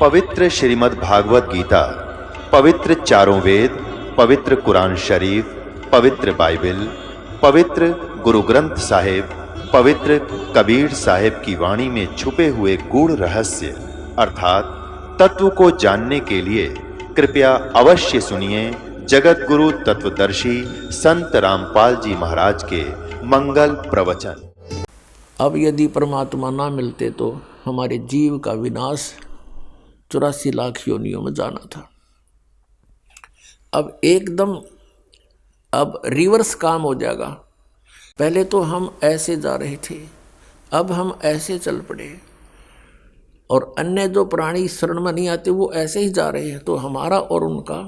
पवित्र श्रीमद् भागवत गीता, पवित्र चारों वेद, पवित्र कुरान शरीफ, पवित्र बाइबल, पवित्र गुरु ग्रंथ साहिब, पवित्र कबीर साहिब की वाणी में छुपे हुए गूढ़ रहस्य अर्थात तत्व को जानने के लिए कृपया अवश्य सुनिए जगत गुरु तत्वदर्शी संत रामपाल जी महाराज के मंगल प्रवचन। अब यदि परमात्मा ना मिलते तो हमारे जीव का विनाश 84 लाख योनियों में जाना था। अब एकदम अब रिवर्स काम हो जाएगा। पहले तो हम ऐसे जा रहे थे, अब हम ऐसे चल पड़े, और अन्य जो प्राणी शरण में नहीं आते वो ऐसे ही जा रहे हैं। तो हमारा और उनका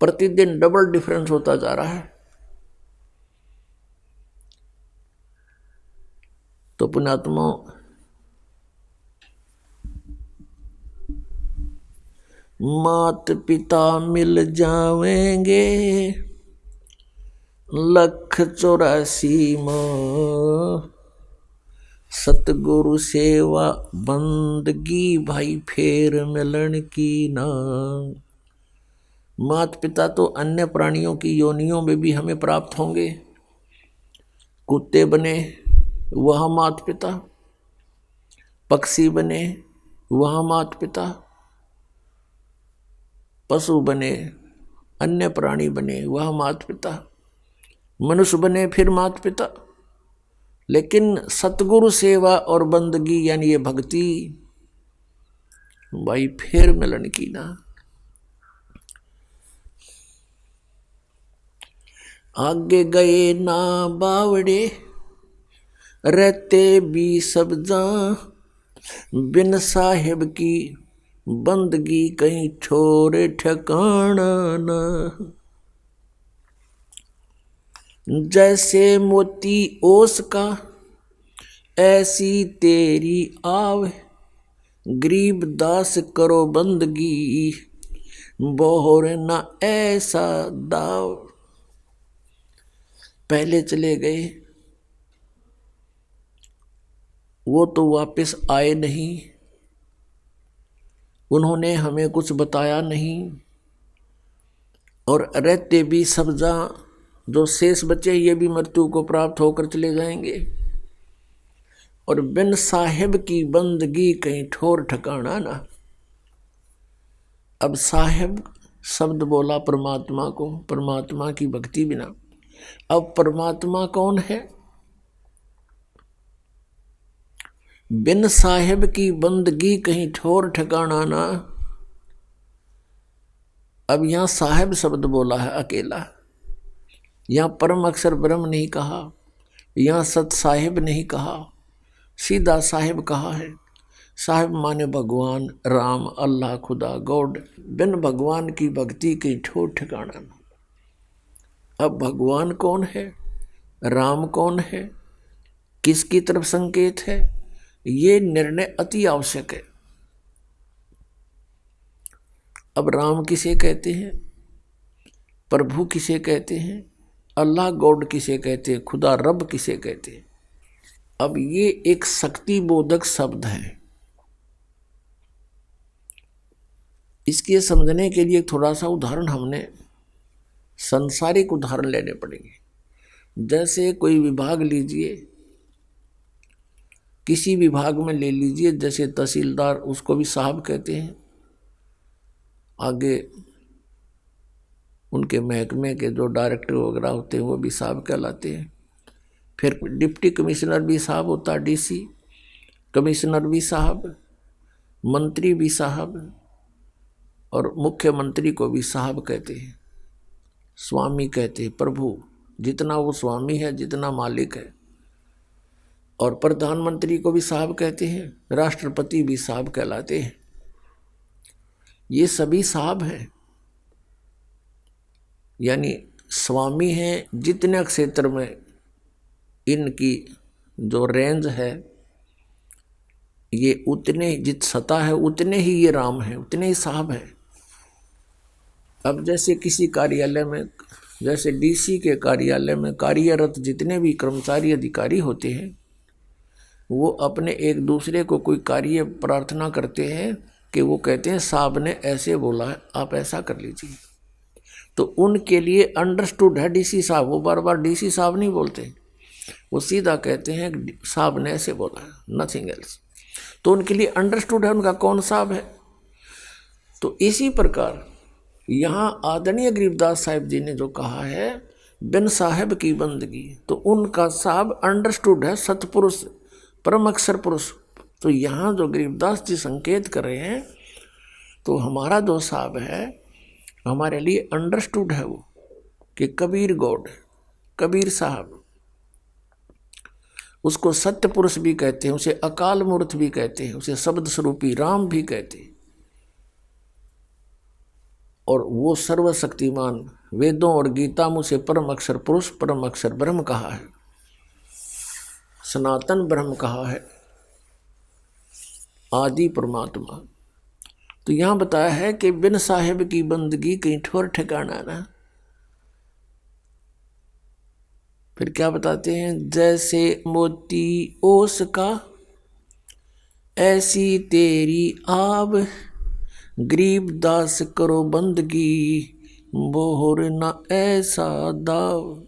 प्रतिदिन डबल डिफरेंस होता जा रहा है। तो पुण्यात्मा, मात पिता मिल जावेंगे 184 माँ, सतगुरु सेवा बंदगी भाई फेर मिलन की ना। मात पिता तो अन्य प्राणियों की योनियों में भी हमें प्राप्त होंगे। कुत्ते बने वह मात पिता, पक्षी बने वह मात पिता, पशु बने, अन्य प्राणी बने वह मात पिता, मनुष्य बने फिर मात पिता। लेकिन सतगुरु सेवा और बंदगी यानी ये भक्ति भाई फिर मिलन की ना। आगे गए ना बावड़े रहते भी सब जा, बिन साहिब की बंदगी कहीं छोरे ठिकाना ना। जैसे मोती ओस का ऐसी तेरी आव, गरीब दास करो बंदगी बोहर ना ऐसा दाव। पहले चले गए वो तो वापस आए नहीं, उन्होंने हमें कुछ बताया नहीं, और रहते भी सब जा जो शेष बचे ये भी मृत्यु को प्राप्त होकर चले जाएंगे। और बिन साहिब की बंदगी कहीं ठोर ठिकाना ना। अब साहिब शब्द बोला परमात्मा को, परमात्मा की भक्ति बिना। अब परमात्मा कौन है? बिन साहिब की बंदगी कहीं ठोर ठिकाना ना। अब यहां साहिब शब्द बोला है अकेला, यहां परम अक्षर ब्रह्म नहीं कहा, यहां सत साहिब नहीं कहा, सीधा साहिब कहा है। साहिब माने भगवान, राम, अल्लाह, खुदा, गॉड। बिन भगवान की भक्ति कहीं ठोर ठिकाना ना। अब भगवान कौन है, राम कौन है, किसकी तरफ संकेत है, ये निर्णय अति आवश्यक है। अब राम किसे कहते हैं, प्रभु किसे कहते हैं, अल्लाह गॉड किसे कहते हैं, खुदा रब किसे कहते हैं। अब ये एक शक्ति बोधक शब्द है। इसके समझने के लिए थोड़ा सा उदाहरण हमने सांसारिक उदाहरण लेने पड़ेंगे। जैसे कोई विभाग लीजिए, किसी विभाग में ले लीजिए, जैसे तहसीलदार, उसको भी साहब कहते हैं। आगे उनके महकमे के जो डायरेक्टर वगैरह होते हैं वो भी साहब कहलाते हैं। फिर डिप्टी कमिश्नर भी साहब होता है, डीसी, कमिश्नर भी साहब, मंत्री भी साहब, और मुख्यमंत्री को भी साहब कहते हैं, स्वामी कहते हैं। प्रभु जितना वो स्वामी है, जितना मालिक है। और प्रधानमंत्री को भी साहब कहते हैं, राष्ट्रपति भी साहब कहलाते हैं। ये सभी साहब हैं, यानी स्वामी हैं। जितने क्षेत्र में इनकी जो रेंज है, ये उतने जित सत्ता है उतने ही ये राम है, उतने ही साहब हैं। अब जैसे किसी कार्यालय में, जैसे डीसी के कार्यालय में कार्यरत जितने भी कर्मचारी अधिकारी होते हैं, वो अपने एक दूसरे को कोई कार्य प्रार्थना करते हैं कि वो कहते हैं साहब ने ऐसे बोला है, आप ऐसा कर लीजिए। तो उनके लिए अंडरस्टूड है डीसी साहब, वो बार बार डीसी साहब नहीं बोलते, वो सीधा कहते हैं साहब ने ऐसे बोला है, नथिंग एल्स। तो उनके लिए अंडरस्टूड है उनका कौन साहब है। तो इसी प्रकार यहाँ आदरणीय गरीबदास साहिब जी ने जो कहा है बिन साहेब की बंदगी, तो उनका साहब अंडरस्टूड है सतपुरुष परम अक्षर पुरुष। तो यहाँ जो गरीबदास जी संकेत कर रहे हैं, तो हमारा जो साहब है हमारे लिए अंडरस्टूड है वो कि कबीर गॉड, कबीर साहब, उसको सत्य पुरुष भी कहते हैं, उसे अकाल मूर्त भी कहते हैं, उसे शब्द स्वरूपी राम भी कहते हैं। और वो सर्वशक्तिमान, वेदों और गीता में उसे परम अक्षर पुरुष, परम अक्षर ब्रह्म कहा है, सनातन ब्रह्म कहा है, आदि परमात्मा। तो यहाँ बताया है कि बिन साहेब की बंदगी कहीं ठोर ठिकाना ना। फिर क्या बताते हैं, जैसे मोती ओस का ऐसी तेरी आब, गरीब दास करो बंदगी बोहर न ऐसा दाव।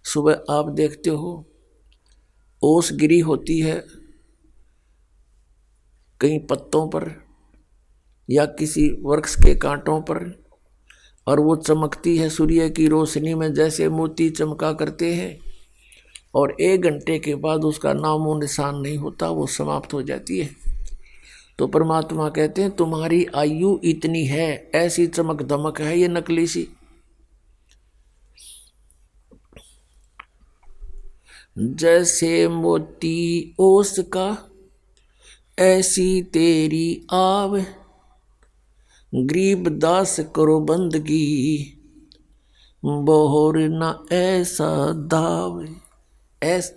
सुबह आप देखते हो ओस गिरी होती है कहीं पत्तों पर या किसी वृक्ष के कांटों पर, और वो चमकती है सूर्य की रोशनी में जैसे मोती चमका करते हैं, और 1 घंटे के बाद उसका नामो निशान नहीं होता, वो समाप्त हो जाती है। तो परमात्मा कहते हैं तुम्हारी आयु इतनी है, ऐसी चमक दमक है ये नकली सी। जैसे मोती ओस का ऐसी तेरी आव, गरीब दास करो बंदगी बोहर न ऐसा दाव।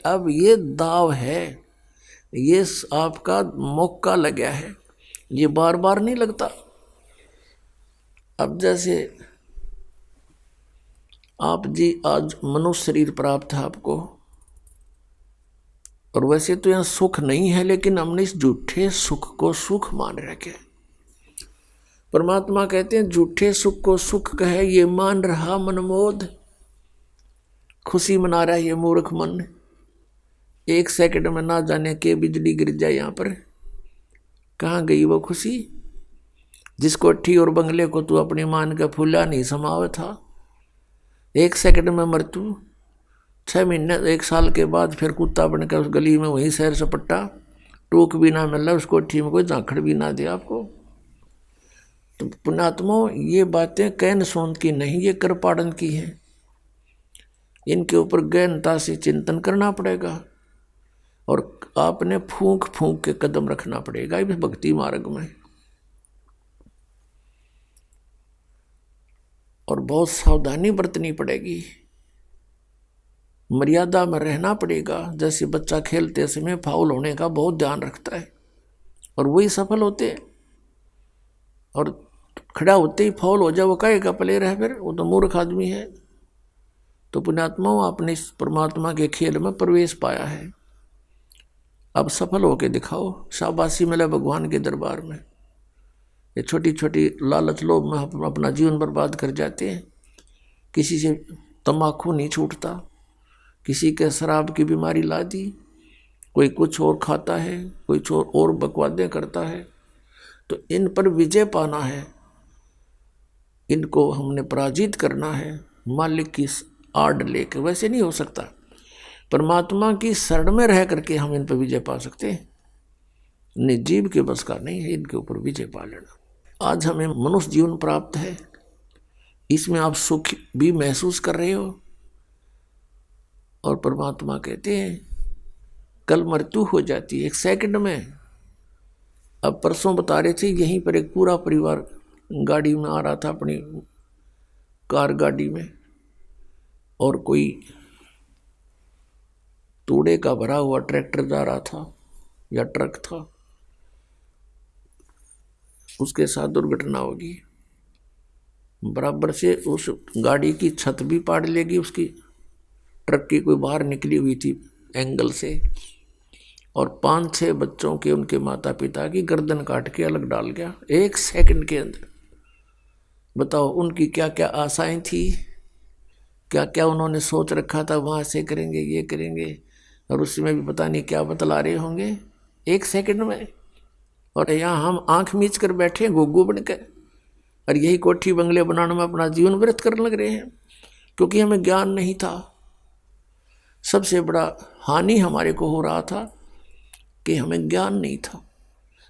अब ये दाव है, ये आपका मौका लगा है, ये बार बार नहीं लगता। अब जैसे आप जी आज मनुष्य शरीर प्राप्त है आपको, और वैसे तो यहाँ सुख नहीं है, लेकिन हमने इस झूठे सुख को सुख मान रखे। परमात्मा कहते हैं झूठे सुख को सुख कहे ये मान रहा मनमोद, खुशी मना रहा है ये मूर्ख मन। 1 सेकंड में ना जाने के बिजली गिर जाए यहाँ पर, कहाँ गई वो खुशी जिसको अट्ठी और बंगले को तू अपनी मान का फूला नहीं समावे था। 1 सेकंड में मृत्यु, 6 महीने 1 साल के बाद फिर कुत्ता बनकर उस गली में वहीं सैर सपट्टा, टूक भी ना मिला उसको, अट्ठी में कोई झांखड़ भी ना दे आपको। तो पुण्यात्मा ये बातें कैन सोन की नहीं, ये कृपाड़न की है। इनके ऊपर गहनता से चिंतन करना पड़ेगा, और आपने फूंक फूंक के कदम रखना पड़ेगा इस भक्ति मार्ग में, और बहुत सावधानी बरतनी पड़ेगी, मर्यादा में रहना पड़ेगा। जैसे बच्चा खेलते समय फाउल होने का बहुत ध्यान रखता है, और वही सफल होते हैं। और खड़ा होते ही फाउल हो जाए वो कहेगा प्लेयर है, फिर वो तो मूर्ख आदमी है। तो पुण्यात्माओं आपने इस परमात्मा के खेल में प्रवेश पाया है, अब सफल होके दिखाओ, शाबाशी मिले भगवान के दरबार में। ये छोटी छोटी लालच लोभ में हम अपना जीवन बर्बाद कर जाते हैं। किसी से तम्बाकू नहीं छूटता, किसी के शराब की बीमारी ला दी, कोई कुछ और खाता है, कोई और बकवादें करता है। तो इन पर विजय पाना है, इनको हमने पराजित करना है मालिक की आड़ लेकर। वैसे नहीं हो सकता, परमात्मा की शरण में रह करके हम इन पर विजय पा सकते हैं। निर्जीव के बस का नहीं है इनके ऊपर विजय पा लेना। आज हमें मनुष्य जीवन प्राप्त है, इसमें आप सुख भी महसूस कर रहे हो, और परमात्मा कहते हैं कल मृत्यु हो जाती है 1 सेकंड में। अब परसों बता रहे थे यहीं पर एक पूरा परिवार गाड़ी में आ रहा था, अपनी कार गाड़ी में, और कोई तूड़े का भरा हुआ ट्रैक्टर जा रहा था या ट्रक था, उसके साथ दुर्घटना होगी। बराबर से उस गाड़ी की छत भी पाड़ लेगी, उसकी ट्रक की कोई बाहर निकली हुई थी एंगल से, और 5-6 बच्चों के उनके माता पिता की गर्दन काट के अलग डाल गया 1 सेकंड के अंदर। बताओ उनकी क्या क्या आशाएं थी, क्या क्या उन्होंने सोच रखा था, वहाँ से करेंगे ये करेंगे, और उसमें भी पता नहीं क्या बतला रहे होंगे 1 सेकंड में। और यहाँ हम आंख मीच कर बैठे गुग्गू बनकर, और यही कोठी बंगले बनाने में अपना जीवन व्यर्थ करने लग रहे हैं, क्योंकि हमें ज्ञान नहीं था। सबसे बड़ा हानि हमारे को हो रहा था कि हमें ज्ञान नहीं था,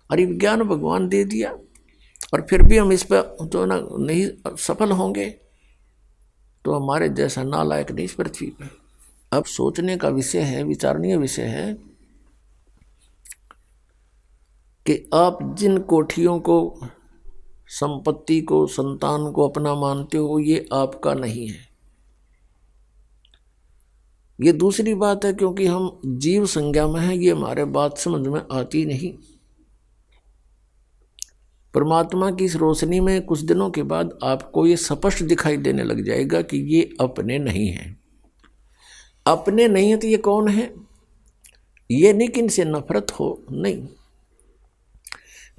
और ये ज्ञान भगवान दे दिया, और फिर भी हम इस पर तो ना नहीं सफल होंगे, तो हमारे जैसा नालायक नहीं इस पृथ्वी पर। अब सोचने का विषय है, विचारणीय विषय है कि आप जिन कोठियों को, संपत्ति को, संतान को अपना मानते हो, ये आपका नहीं है। ये दूसरी बात है, क्योंकि हम जीव संज्ञा में हैं, ये हमारे बात समझ में आती नहीं। परमात्मा की इस रोशनी में कुछ दिनों के बाद आपको ये स्पष्ट दिखाई देने लग जाएगा कि ये अपने नहीं हैं। अपने नहीं है तो ये कौन है? ये नहीं कि इनसे नफरत हो, नहीं,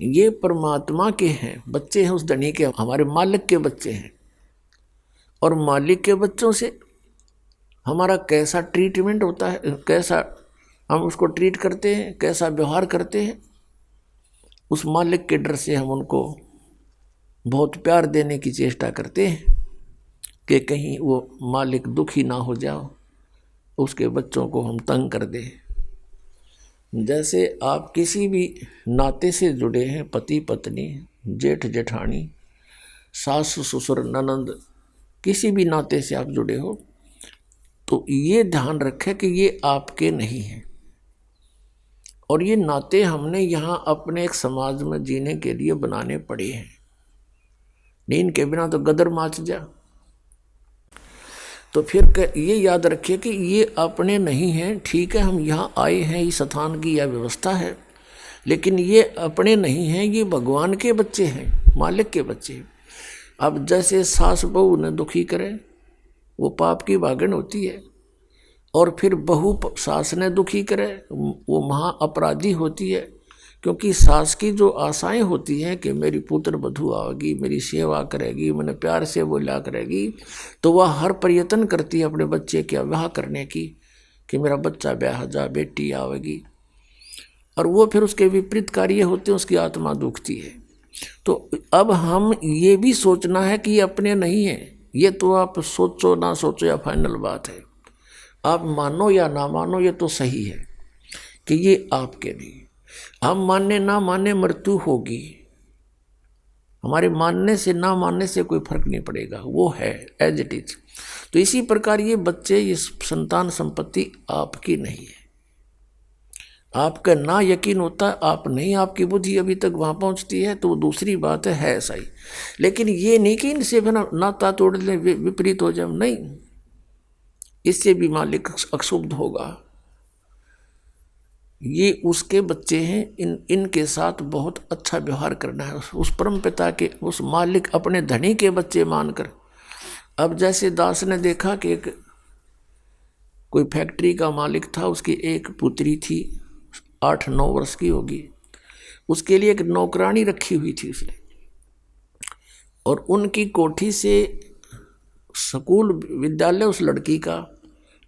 ये परमात्मा के हैं, बच्चे हैं उस धनी के, हमारे मालिक के बच्चे हैं। और मालिक के बच्चों से हमारा कैसा ट्रीटमेंट होता है, कैसा हम उसको ट्रीट करते हैं, कैसा व्यवहार करते हैं, उस मालिक के डर से हम उनको बहुत प्यार देने की चेष्टा करते हैं कि कहीं वो मालिक दुखी ना हो जाओ, उसके बच्चों को हम तंग कर दें। जैसे आप किसी भी नाते से जुड़े हैं, पति पत्नी, जेठ जेठानी, सास ससुर, ननंद, किसी भी नाते से आप जुड़े हो, तो ये ध्यान रखें कि ये आपके नहीं हैं। और ये नाते हमने यहाँ अपने एक समाज में जीने के लिए बनाने पड़े हैं, नहीं इनके बिना तो गदर माच जा। तो फिर ये याद रखिए कि ये अपने नहीं हैं। ठीक है, हम यहाँ आए हैं, इस स्थान की यह व्यवस्था है, लेकिन ये अपने नहीं हैं, ये भगवान के बच्चे हैं, मालिक के बच्चे। अब जैसे सास बहू ने दुखी करे, वो पाप की भागन होती है, और फिर बहू सास ने दुखी करे, वो महा अपराधी होती है। क्योंकि सास की जो आशाएं होती हैं कि मेरी पुत्र वधू आएगी, मेरी सेवा करेगी, मैंने प्यार से बोला करेगी, तो वह हर प्रयत्न करती है अपने बच्चे के विवाह करने की, कि मेरा बच्चा ब्याह जा, बेटी आवेगी, और वो फिर उसके विपरीत कार्य होते हैं, उसकी आत्मा दुखती है। तो अब हम ये भी सोचना है कि ये अपने नहीं है। ये तो आप सोचो ना सोचो या फाइनल बात है, आप मानो या ना मानो, ये तो सही है कि ये आपके नहीं। हम मानने ना माने मृत्यु होगी, हमारे मानने से ना मानने से कोई फर्क नहीं पड़ेगा, वो है एज इट इज। तो इसी प्रकार ये बच्चे, ये संतान संपत्ति आपकी नहीं है। आपका ना यकीन होता है, आप नहीं, आपकी बुद्धि अभी तक वहाँ पहुँचती है, तो वो दूसरी बात है ऐसा ही। लेकिन ये नहीं कि इनसे बिना नाता तोड़ लें, विपरीत हो जाए, नहीं, इससे भी मालिक अक्षुब्ध होगा। ये उसके बच्चे हैं, इनके साथ बहुत अच्छा व्यवहार करना है, उस परम पिता के, उस मालिक, अपने धनी के बच्चे मानकर। अब जैसे दास ने देखा कि एक कोई फैक्ट्री का मालिक था, उसकी एक पुत्री थी, 8-9 वर्ष की होगी, उसके लिए एक नौकरानी रखी हुई थी उसने, और उनकी कोठी से स्कूल विद्यालय उस लड़की का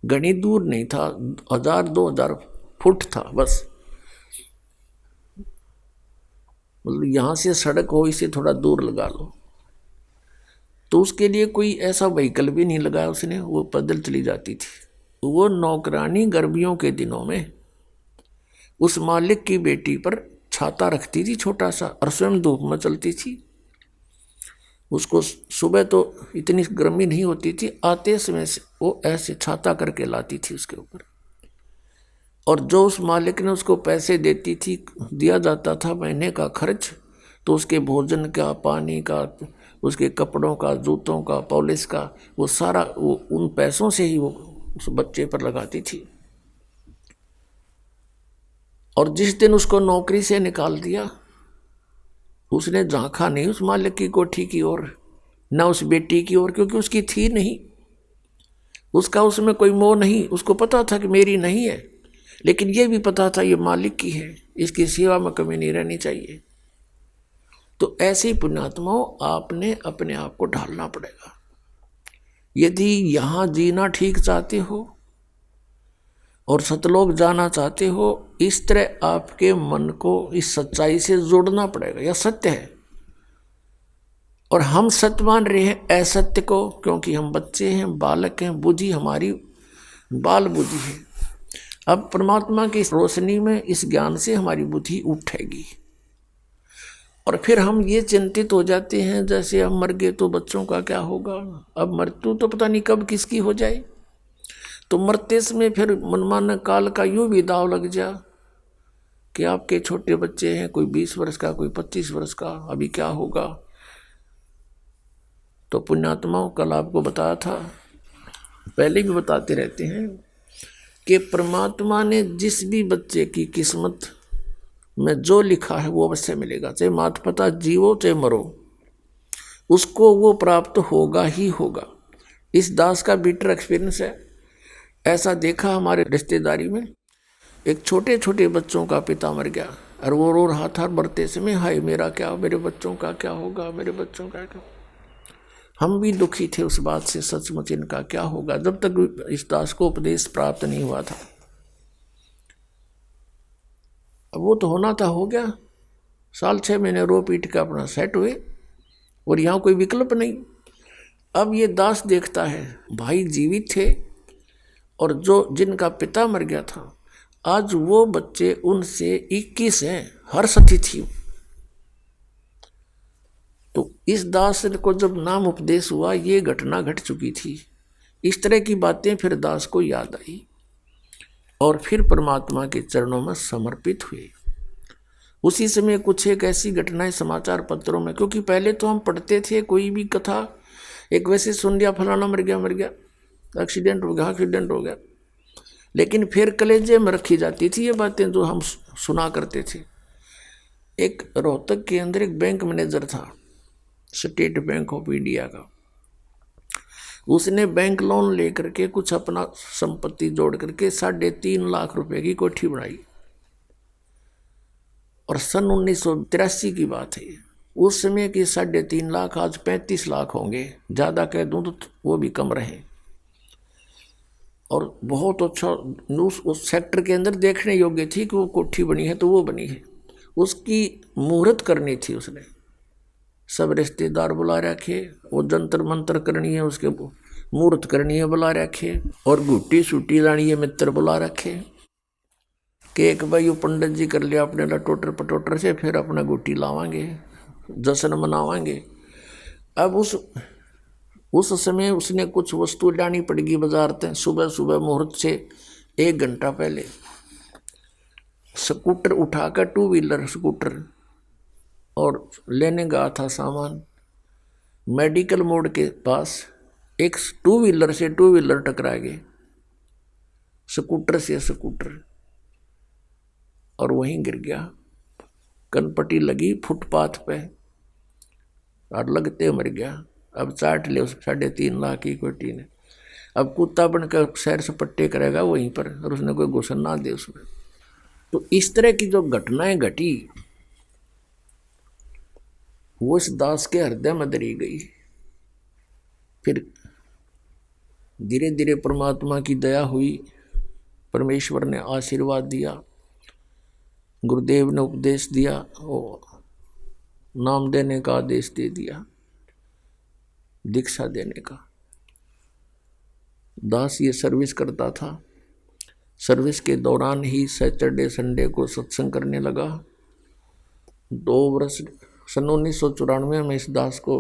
घनी दूर नहीं था, 1000-2000 फुट था बस। मतलब यहाँ से सड़क हो, इसे थोड़ा दूर लगा लो, तो उसके लिए कोई ऐसा व्हीकल भी नहीं लगाया उसने, वो पैदल चली जाती थी। वो नौकरानी गर्मियों के दिनों में उस मालिक की बेटी पर छाता रखती थी छोटा सा, और स्वयं धूप में चलती थी। उसको सुबह तो इतनी गर्मी नहीं होती थी, आते समय से वो ऐसे छाता करके लाती थी उसके ऊपर, और जो उस मालिक ने उसको पैसे देती थी, दिया जाता था महीने का खर्च, तो उसके भोजन का, पानी का, उसके कपड़ों का, जूतों का, पॉलिश का, वो सारा वो उन पैसों से ही वो उस बच्चे पर लगाती थी। और जिस दिन उसको नौकरी से निकाल दिया, उसने झांका नहीं उस मालिक की कोठी की ओर, न उस बेटी की ओर, क्योंकि उसकी थी नहीं, उसका उसमें कोई मोह नहीं, उसको पता था कि मेरी नहीं है। लेकिन ये भी पता था ये मालिक की है, इसकी सेवा में कमी नहीं रहनी चाहिए। तो ऐसी पुण्यात्माओं आपने अपने आप को ढालना पड़ेगा। यदि यहाँ जीना ठीक चाहते हो और सतलोक जाना चाहते हो, इस तरह आपके मन को इस सच्चाई से जोड़ना पड़ेगा। यह सत्य है और हम सत्य मान रहे हैं असत्य को, क्योंकि हम बच्चे हैं, बालक हैं, बुद्धि हमारी बाल बुद्धि है। अब परमात्मा की रोशनी में इस ज्ञान से हमारी बुद्धि उठेगी और फिर हम ये चिंतित हो जाते हैं जैसे हम मर गए तो बच्चों का क्या होगा, अब मृत्यु तो पता नहीं कब किसकी हो जाए। तो मरते समय फिर मनमाना काल का यूं भी दाव लग जा कि आपके छोटे बच्चे हैं, कोई 20 वर्ष का, कोई 25 वर्ष का, अभी क्या होगा। तो पुण्यात्माओं, कल आपको बताया था, पहले भी बताते रहते हैं कि परमात्मा ने जिस भी बच्चे की किस्मत में जो लिखा है वो अवश्य मिलेगा, चाहे माता पिता जीवो चाहे मरो, उसको वो प्राप्त होगा ही होगा। इस दास का बिटर एक्सपीरियंस है। ऐसा देखा हमारे रिश्तेदारी में, एक छोटे छोटे बच्चों का पिता मर गया और वो रो रहा था मरते समय, हाय मेरा क्या, मेरे बच्चों का क्या होगा, मेरे बच्चों का क्या। हम भी दुखी थे उस बात से, सचमुच इनका क्या होगा, जब तक इस दास को उपदेश प्राप्त नहीं हुआ था। अब वो तो होना था, हो गया, साल 6 महीने रो पीट के अपना सेट हुए और यहाँ कोई विकल्प नहीं। अब ये दास देखता है भाई जीवित थे और जो जिनका पिता मर गया था, आज वो बच्चे उनसे 21 हैं, हर्ष अतिथि। तो इस दास को जब नाम उपदेश हुआ, ये घटना घट चुकी थी। इस तरह की बातें फिर दास को याद आई और फिर परमात्मा के चरणों में समर्पित हुए। उसी समय कुछ एक ऐसी घटनाएं समाचार पत्रों में, क्योंकि पहले तो हम पढ़ते थे कोई भी कथा, एक वैसे सुन लिया फलाना मर गया, एक्सीडेंट हो गया, लेकिन फिर कलेजे में रखी जाती थी ये बातें जो हम सुना करते थे। एक रोहतक के अंदर एक बैंक मैनेजर था, स्टेट बैंक ऑफ इंडिया का। उसने बैंक लोन लेकर के कुछ अपना संपत्ति जोड़ करके 3.5 लाख रुपए की कोठी बनाई और सन 1983 की बात है। उस समय की 3.5 लाख आज 35 लाख होंगे, ज़्यादा कह दूँ तो वो भी कम रहे। और बहुत अच्छा उस सेक्टर के अंदर देखने योग्य थी कि वो कोठी बनी है तो वो बनी है। उसकी मुहूर्त करनी थी, उसने सब रिश्तेदार बुला रखे, वो जंतर मंतर करनी है, उसके मुहूर्त करनी है बुला रखे, और गुट्टी सूटी लानी है मित्र बुला रखे कि एक भाई पंडित जी कर लिया अपने लटोटर पटोटर से, फिर अपना गुट्टी लावांगे, जश्न मनावांगे। अब उस समय उसने कुछ वस्तु लानी पड़ेगी बाजार से। सुबह मुहूर्त से 1 घंटा पहले स्कूटर उठाकर, 2 व्हीलर स्कूटर, और लेने गया था सामान। मेडिकल मोड़ के पास एक 2 व्हीलर से 2 व्हीलर टकरा गए, स्कूटर से स्कूटर, और वहीं गिर गया। कनपट्टी लगी फुटपाथ पे और लगते मर गया। अब चाट ले उस 3.5 लाख की कोठी ने। अब कुत्ता बनकर सैर सपट्टे करेगा वहीं पर, और उसने कोई घुसन ना दे उसमें। तो इस तरह की जो घटनाएं घटी वो इस दास के हृदय में दरी गई। फिर धीरे धीरे परमात्मा की दया हुई, परमेश्वर ने आशीर्वाद दिया, गुरुदेव ने उपदेश दिया, वो नाम देने का आदेश दे दिया, दीक्षा देने का। दास ये सर्विस करता था। सर्विस के दौरान ही सैटरडे संडे को सत्संग करने लगा। 2 वर्ष, सन 1994 में इस दास को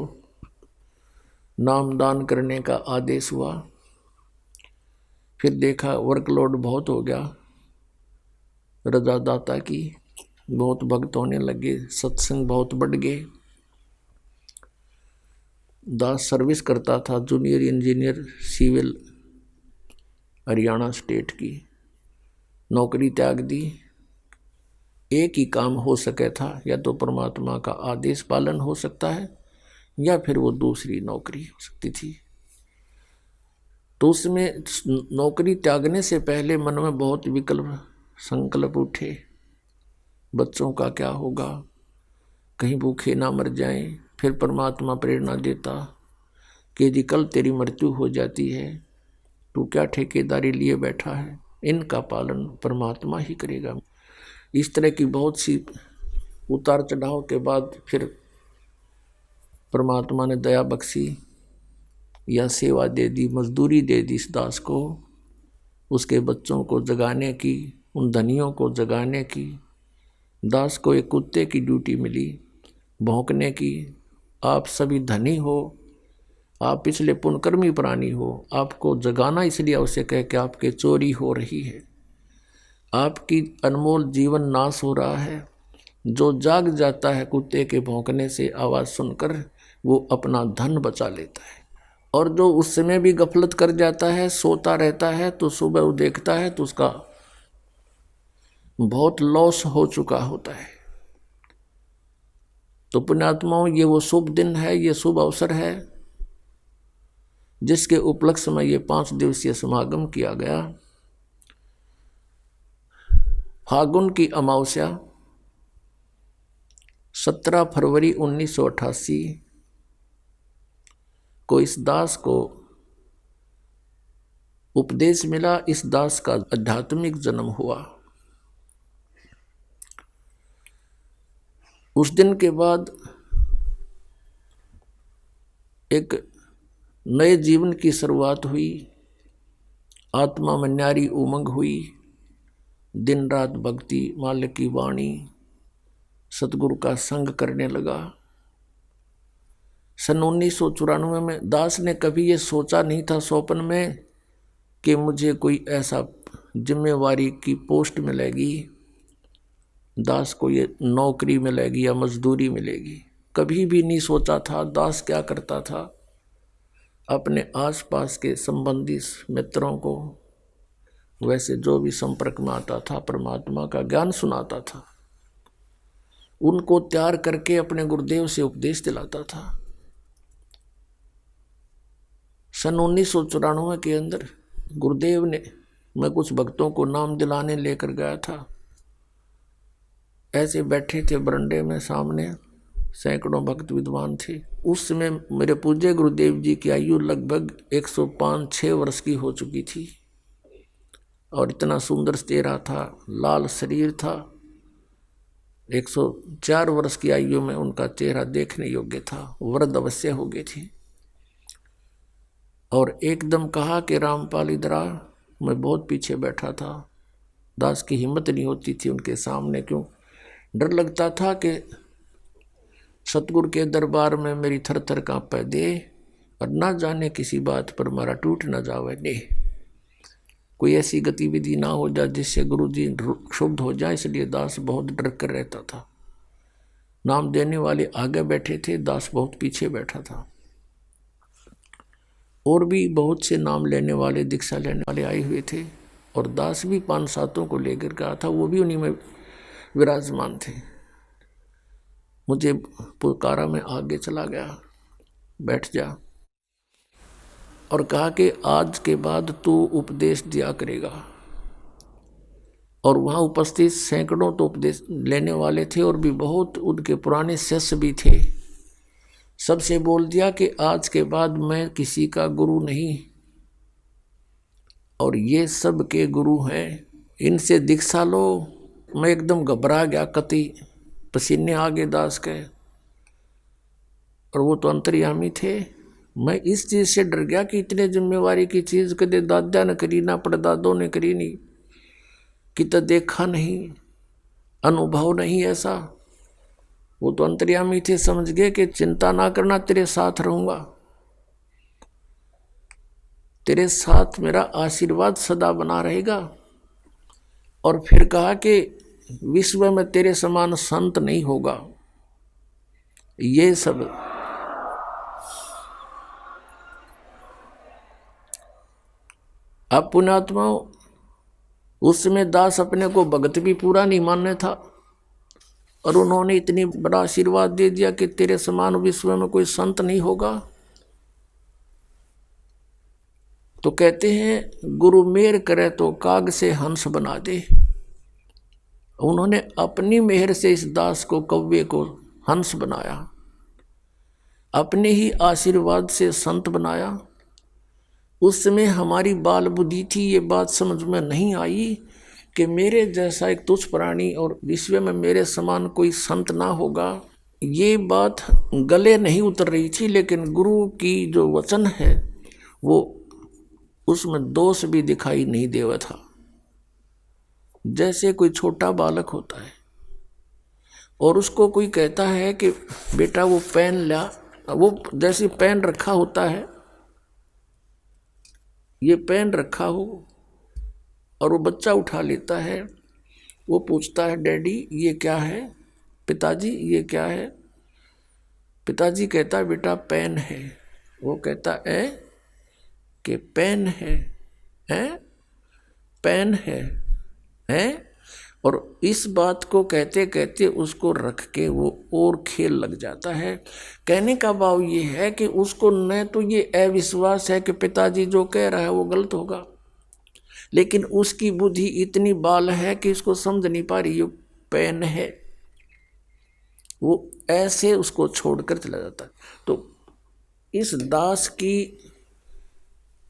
नामदान करने का आदेश हुआ। फिर देखा वर्कलोड बहुत हो गया, रजादाता की बहुत भक्त होने लगे, सत्संग बहुत बढ़ गए। दास सर्विस करता था, junior engineer civil, Haryana state की। नौकरी त्याग दी। एक ही काम हो सके था, या तो परमात्मा का आदेश पालन हो सकता है या फिर वो दूसरी नौकरी हो सकती थी। तो उसमें नौकरी त्यागने से पहले मन में बहुत विकल्प संकल्प उठे, बच्चों का क्या होगा, कहीं भूखे ना मर जाएं। फिर परमात्मा प्रेरणा देता कि यदि कल तेरी मृत्यु हो जाती है, तू क्या ठेकेदारी लिए बैठा है, इनका पालन परमात्मा ही करेगा। इस तरह की बहुत सी उतार चढ़ाव के बाद फिर परमात्मा ने दया बख्शी या सेवा दे दी, मजदूरी दे दी इस दास को, उसके बच्चों को जगाने की, उन धनियों को जगाने की। दास को एक कुत्ते की ड्यूटी मिली, भौंकने की। आप सभी धनी हो, आप इसलिए पुण्यकर्मी प्राणी हो, आपको जगाना इसलिए आवश्यक है कि आपके चोरी हो रही है, आपकी अनमोल जीवन नाश हो रहा है। जो जाग जाता है कुत्ते के भौंकने से आवाज़ सुनकर, वो अपना धन बचा लेता है। और जो उस समय भी गफलत कर जाता है, सोता रहता है, तो सुबह वो देखता है तो उसका बहुत लॉस हो चुका होता है। तो पुण्यात्माओं, ये वो शुभ दिन है, ये शुभ अवसर है जिसके उपलक्ष्य में ये 5 दिवसीय समागम किया गया। फागुन की अमावस्या 17 फरवरी 1988 को इस दास को उपदेश मिला, इस दास का आध्यात्मिक जन्म हुआ। उस दिन के बाद एक नए जीवन की शुरुआत हुई, आत्मा में न्यारी उमंग हुई। दिन रात भक्ति, मालिक की वाणी, सतगुरु का संग करने लगा। सन 1994 में दास ने कभी ये सोचा नहीं था स्वप्न में कि मुझे कोई ऐसा जिम्मेवारी की पोस्ट मिलेगी, दास को ये नौकरी मिलेगी या मजदूरी मिलेगी। कभी भी नहीं सोचा था। दास क्या करता था, अपने आसपास के संबंधी मित्रों को, वैसे जो भी संपर्क में आता था, परमात्मा का ज्ञान सुनाता था, उनको तैयार करके अपने गुरुदेव से उपदेश दिलाता था। सन 1994 के अंदर गुरुदेव ने, मैं कुछ भक्तों को नाम दिलाने लेकर गया था, ऐसे बैठे थे बरंडे में, सामने सैकड़ों भक्त विद्वान थे। उस समय मेरे पूज्य गुरुदेव जी की आयु लगभग 105-6 वर्ष की हो चुकी थी और इतना सुंदर चेहरा था, लाल शरीर था। 104 वर्ष की आयु में उनका चेहरा देखने योग्य था, वृद्ध अवश्य हो गए थे। और एकदम कहा कि रामपाल इधर आ। मैं बहुत पीछे बैठा था, दास की हिम्मत नहीं होती थी उनके सामने, क्यों डर लगता था कि सतगुरु के दरबार में मेरी थर थर कांपे दे और ना जाने किसी बात पर मारा टूट ना जावे दे, कोई ऐसी गतिविधि ना हो जाए जिससे गुरु जी क्षुब्ध हो जाए। इसलिए दास बहुत डर कर रहता था। नाम देने वाले आगे बैठे थे, दास बहुत पीछे बैठा था। और भी बहुत से नाम लेने वाले, दीक्षा लेने वाले आए हुए थे और दास भी 5-7 को लेकर गया था, वो भी उन्हीं में विराजमान थे। मुझे पुकारा, में आगे चला गया, बैठ जा, और कहा कि आज के बाद तू उपदेश दिया करेगा। और वहाँ उपस्थित सैकड़ों तो उपदेश लेने वाले थे और भी बहुत उनके पुराने शिष्य भी थे। सबसे बोल दिया कि आज के बाद मैं किसी का गुरु नहीं, और ये सब के गुरु हैं, इनसे दीक्षा लो। मैं एकदम घबरा गया, कति पसीने आ गए दास के, और वो तो अंतर्यामी थे। मैं इस चीज़ से डर गया कि इतने जिम्मेवारी की चीज़ कदे दादा ने करी ना, पड़दादों ने करी नहीं, कि तो देखा नहीं, अनुभव नहीं ऐसा। वो तो अंतर्यामी थे, समझ गए कि चिंता ना करना, तेरे साथ रहूँगा, तेरे साथ मेरा आशीर्वाद सदा बना रहेगा। और फिर कहा कि विश्व में तेरे समान संत नहीं होगा। ये सब अब पुण्यात्माओं, उस समय दास अपने को भगत भी पूरा नहीं मानने था, और उन्होंने इतनी बड़ा आशीर्वाद दे दिया कि तेरे समान विश्व में कोई संत नहीं होगा। तो कहते हैं, गुरु मेर करे तो काग से हंस बना दे। उन्होंने अपनी मेहर से इस दास को, कव्वे को हंस बनाया, अपने ही आशीर्वाद से संत बनाया। उस समय हमारी बाल बुद्धि थी, ये बात समझ में नहीं आई कि मेरे जैसा एक तुच्छ प्राणी और विश्व में मेरे समान कोई संत ना होगा। ये बात गले नहीं उतर रही थी, लेकिन गुरु की जो वचन है वो उसमें दोष भी दिखाई नहीं देवा था। जैसे कोई छोटा बालक होता है और उसको कोई कहता है कि बेटा वो पेन ला, वो जैसे पेन रखा होता है, ये पेन रखा हो और वो बच्चा उठा लेता है, वो पूछता है डैडी ये क्या है, पिताजी ये क्या है। पिताजी कहता है बेटा पेन है। वो कहता है कि पेन है, पेन है, और इस बात को कहते कहते उसको रख के वो और खेल लग जाता है। कहने का भाव ये है कि उसको न तो ये अविश्वास है कि पिताजी जो कह रहा है वो गलत होगा, लेकिन उसकी बुद्धि इतनी बाल है कि इसको समझ नहीं पा रही ये पेन है। वो ऐसे उसको छोड़कर चला जाता है। तो इस दास की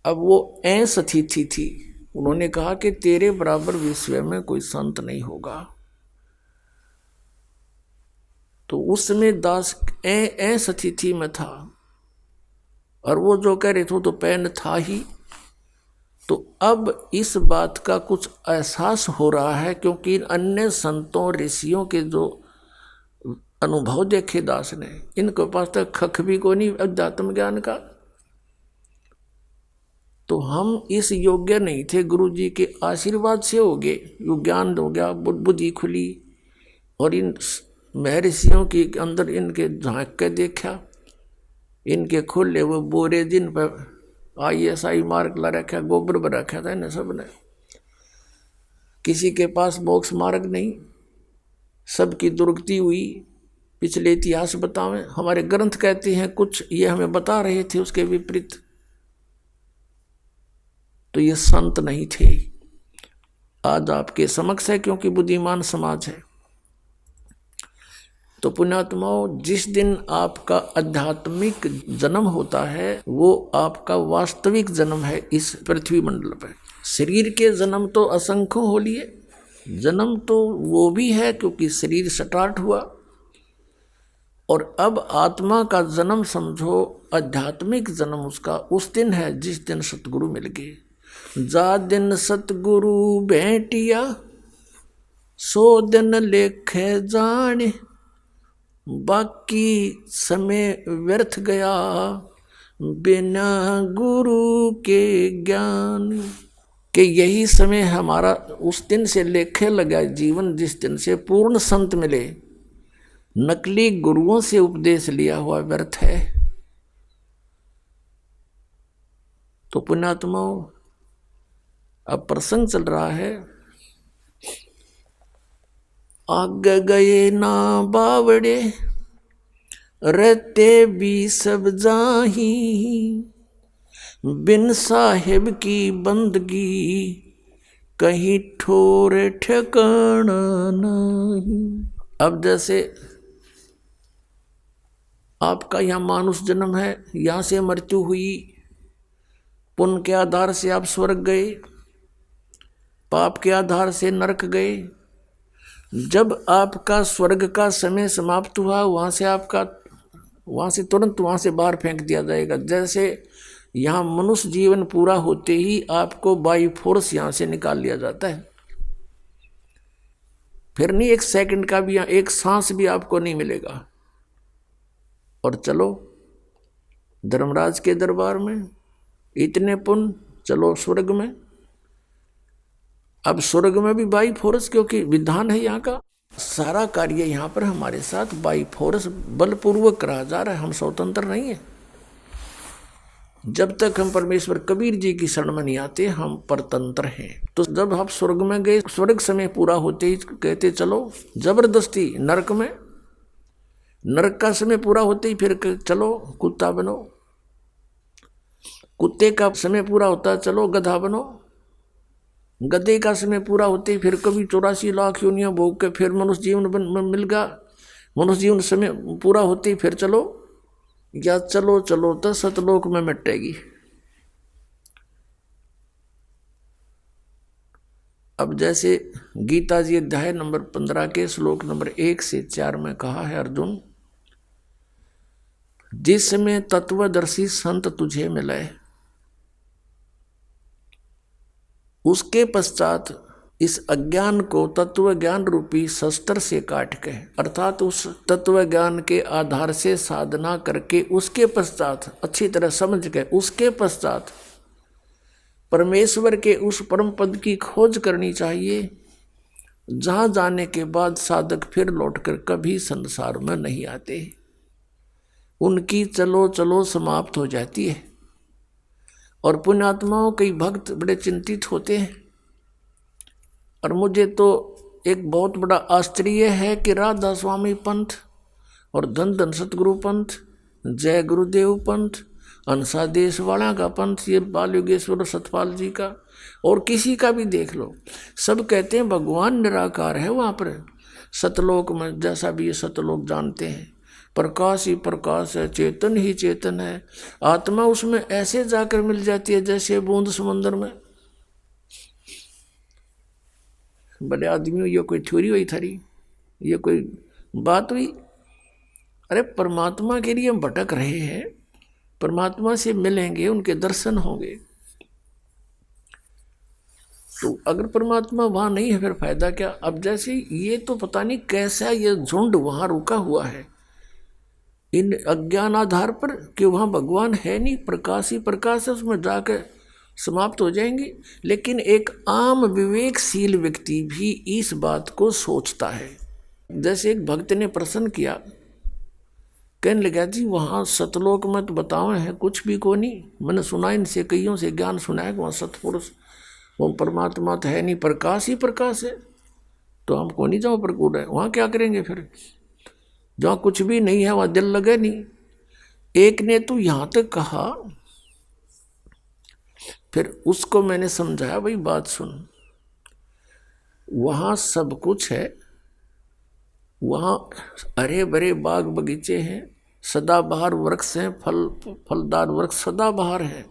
अब वो ऐस अतिथि थी। उन्होंने कहा कि तेरे बराबर विश्व में कोई संत नहीं होगा। तो उस समय दास ऐस अतिथि में था और वो जो कह रहे थे तो पेन था ही। तो अब इस बात का कुछ एहसास हो रहा है, क्योंकि अन्य संतों ऋषियों के जो अनुभव देखे दास ने, इनके पास तक खख भी को नहीं अध्यात्म ज्ञान का। तो हम इस योग्य नहीं थे, गुरु जी के आशीर्वाद से हो गए, यो ज्ञान हो गया, बुद्धि खुली और इन महर्षियों के अंदर इनके झांक के देखा, इनके खुले वो बोरे जिन पर ISI मार्ग ला रखा, गोबर पर रखा था इन्हें सब ने। किसी के पास मोक्ष मार्ग नहीं, सबकी दुर्गति हुई। पिछले इतिहास बतावें, हमारे ग्रंथ कहते हैं कुछ ये हमें बता रहे थे उसके विपरीत। तो ये संत नहीं थे। आज आपके समक्ष है क्योंकि बुद्धिमान समाज है। तो पुण्यात्माओं, जिस दिन आपका आध्यात्मिक जन्म होता है वो आपका वास्तविक जन्म है इस पृथ्वी मंडल पर। शरीर के जन्म तो असंख्य हो लिए, जन्म तो वो भी है क्योंकि शरीर स्टार्ट हुआ, और अब आत्मा का जन्म समझो, आध्यात्मिक जन्म उसका उस दिन है जिस दिन सतगुरु मिल गए। जा दिन सतगुरु भेंटिया सो दिन लेखे जाने, बाकी समय व्यर्थ गया बिना गुरु के ज्ञान। कि यही समय हमारा उस दिन से लेखे लगा जीवन जिस दिन से पूर्ण संत मिले। नकली गुरुओं से उपदेश लिया हुआ व्यर्थ है। तो पुण्यात्माओं, अब प्रसंग चल रहा है, आगे गए ना बावड़े रहते भी सब जाही, बिन साहिब की बंदगी कहीं ठोर ठिकाना नहीं। अब जैसे आपका यहाँ मानुष जन्म है, यहाँ से मृत्यु हुई, पुण्य के आधार से आप स्वर्ग गए, पाप के आधार से नरक गए। जब आपका स्वर्ग का समय समाप्त हुआ, वहाँ से तुरंत वहाँ से बाहर फेंक दिया जाएगा। जैसे यहाँ मनुष्य जीवन पूरा होते ही आपको बाई फोर्स यहाँ से निकाल लिया जाता है, फिर नहीं एक सेकंड का भी, एक सांस भी आपको नहीं मिलेगा। और चलो धर्मराज के दरबार में, इतने पुण्य, चलो स्वर्ग में। अब स्वर्ग में भी बाई फोर्स, क्योंकि विधान है यहाँ का, सारा कार्य यहाँ पर हमारे साथ बाई फोर्स बलपूर्वक करा जा रहा है। हम स्वतंत्र नहीं है। जब तक हम परमेश्वर कबीर जी की शरण में नहीं आते हम परतंत्र हैं। तो जब आप स्वर्ग में गए, स्वर्ग समय पूरा होते ही कहते चलो जबरदस्ती नरक में, नरक का समय पूरा होते ही फिर चलो कुत्ता बनो, कुत्ते का समय पूरा होता है चलो गधा बनो, गधे का समय पूरा होते फिर कभी 84 लाख योनियां भोग के फिर मनुष्य जीवन मिल गया। मनुष्य जीवन समय पूरा होते फिर चलो या चलो चलो तो सतलोक में मिटेगी। अब जैसे गीता जी अध्याय नंबर 15 के श्लोक नंबर 1 से 4 में कहा है, अर्जुन जिसमें तत्वदर्शी संत तुझे मिले उसके पश्चात इस अज्ञान को तत्व ज्ञान रूपी शस्त्र से काट के, अर्थात उस तत्व ज्ञान के आधार से साधना करके उसके पश्चात अच्छी तरह समझ के उसके पश्चात परमेश्वर के उस परम पद की खोज करनी चाहिए, जहाँ जाने के बाद साधक फिर लौटकर कभी संसार में नहीं आते। उनकी चलो चलो समाप्त हो जाती है। और पुण्यात्माओं कई भक्त बड़े चिंतित होते हैं। और मुझे तो एक बहुत बड़ा आश्चर्य है कि राधा स्वामी पंथ और धन धन सतगुरु पंथ, जय गुरुदेव पंथ, अंसा देश वाला का पंथ, ये बाल योगेश्वर सतपाल जी का और किसी का भी देख लो, सब कहते हैं भगवान निराकार है वहाँ पर सतलोक में। जैसा भी ये सतलोक जानते हैं, प्रकाश ही प्रकाश है, चेतन ही चेतन है, आत्मा उसमें ऐसे जाकर मिल जाती है जैसे बूंद समंदर में। बड़े आदमियों, ये कोई थ्योरी हुई थारी, ये कोई बात हुई? अरे परमात्मा के लिए हम भटक रहे हैं, परमात्मा से मिलेंगे, उनके दर्शन होंगे। तो अगर परमात्मा वहां नहीं है फिर फायदा क्या? अब जैसे ये तो पता नहीं कैसा ये झुंड वहां रुका हुआ है इन अज्ञान आधार पर कि वहां भगवान है नहीं, प्रकाश ही प्रकाश है, उसमें जाकर समाप्त हो जाएंगे। लेकिन एक आम विवेकशील व्यक्ति भी इस बात को सोचता है। जैसे एक भक्त ने प्रश्न किया, कहने लगा जी वहाँ सतलोक में तो बताओ है कुछ भी को नहीं, मैंने सुना इनसे कईयों से ज्ञान सुना है कि वहाँ सतपुरुष वो परमात्मा तो है नहीं, प्रकाश ही प्रकाश है, तो हम को नहीं जाओ प्रकूट है, वहाँ क्या करेंगे फिर? जहाँ कुछ भी नहीं है वहाँ दिल लगे नहीं। एक ने तो यहाँ तक कहा, फिर उसको मैंने समझाया भाई बात सुन, वहाँ सब कुछ है, वहाँ हरे भरे बाग बगीचे हैं, सदाबहार वृक्ष हैं, फलदार वृक्ष सदाबहार हैं,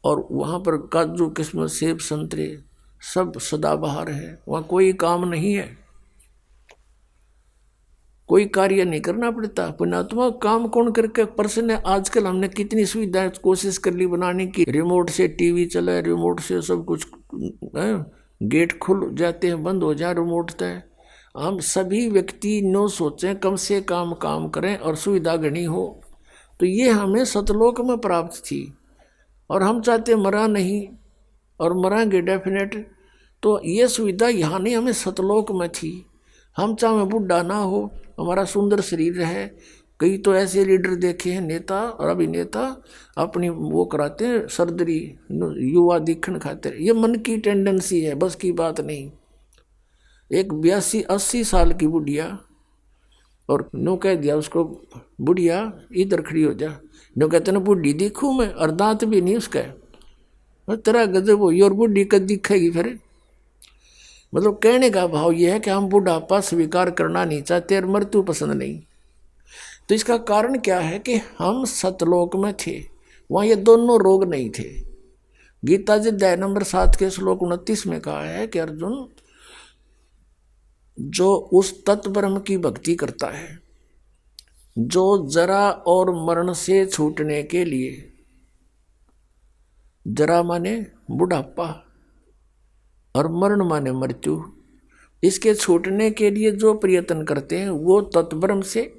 और वहाँ पर काजू किस्म सेब संतरे सब सदाबहार है, वहाँ कोई काम नहीं है, कोई कार्य नहीं करना पड़ता। पुण्यात्मा काम कौन करके पर्सन है? आजकल हमने कितनी सुविधाएं कोशिश कर ली बनाने की, रिमोट से टीवी चला, रिमोट से सब कुछ गेट खुल जाते हैं, बंद हो जाए रिमोट तय। हम सभी व्यक्ति नो सोचें, कम से कम काम करें और सुविधा घनी हो, तो ये हमें सतलोक में प्राप्त थी। और हम चाहते मरा नहीं और मरांगे डेफिनेट, तो ये सुविधा यहाँ नहीं, हमें सतलोक में थी। हम चाहे बुढ़ा ना हो, हमारा सुंदर शरीर है। कई तो ऐसे लीडर देखे हैं, नेता और अभिनेता अपनी वो कराते हैं सर्जरी युवा दिखण खातिर। ये मन की टेंडेंसी है, बस की बात नहीं। एक 82-80 साल की बुढ़िया, और नो कह दिया उसको बुढ़िया इधर खड़ी हो जा, नो कहते ना बुढ़ी दिखूँ मैं, और दांत भी नहीं उसका, तेरा गजब हो, और बुढ़ी कद दिखेगी फिर? मतलब कहने का भाव यह है कि हम बुढ़ापा स्वीकार करना नहीं चाहते और मृत्यु पसंद नहीं। तो इसका कारण क्या है कि हम सतलोक में थे, वहाँ ये दोनों रोग नहीं थे। गीता जी अध्याय नंबर 7 के श्लोक 29 में कहा है कि अर्जुन, जो उस तत्ब्रह्म की भक्ति करता है जो जरा और मरण से छूटने के लिए, जरा माने बुढ़ापा और मरण माने मृत्यु, इसके छूटने के लिए जो प्रयत्न करते हैं वो तत्ब्रह्म से,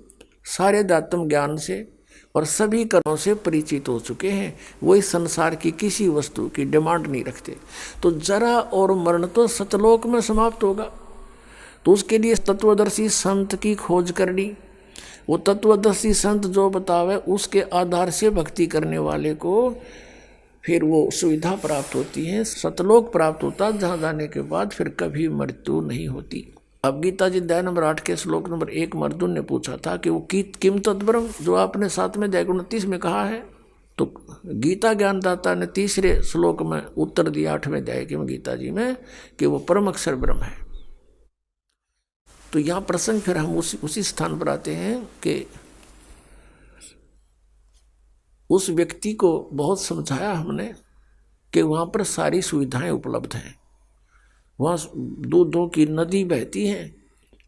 सारे दात्म ज्ञान से और सभी कर्मों से परिचित हो चुके हैं। वो इस संसार की किसी वस्तु की डिमांड नहीं रखते। तो जरा और मरण तो सतलोक में समाप्त होगा, तो उसके लिए तत्वदर्शी संत की खोज करनी। वो तत्वदर्शी संत जो बतावे उसके आधार से भक्ति करने वाले को फिर वो सुविधा प्राप्त होती है, सतलोक प्राप्त होता, जहाँ जाने के बाद फिर कभी मृत्यु नहीं होती। अब गीता जी अध्याय नंबर 8 के श्लोक नंबर 1 में अर्जुन ने पूछा था कि वो किम तत्ब्रह्म, जो आपने 7वें अध्याय 29 में कहा है, तो गीता ज्ञानदाता ने तीसरे श्लोक में उत्तर दिया 8वें अध्याय के गीता जी में कि वो परम अक्षर ब्रह्म है। तो यहाँ प्रसंग फिर हम उसी स्थान पर आते हैं कि उस व्यक्ति को बहुत समझाया हमने कि वहाँ पर सारी सुविधाएं उपलब्ध हैं, वहाँ दूधों की नदी बहती है,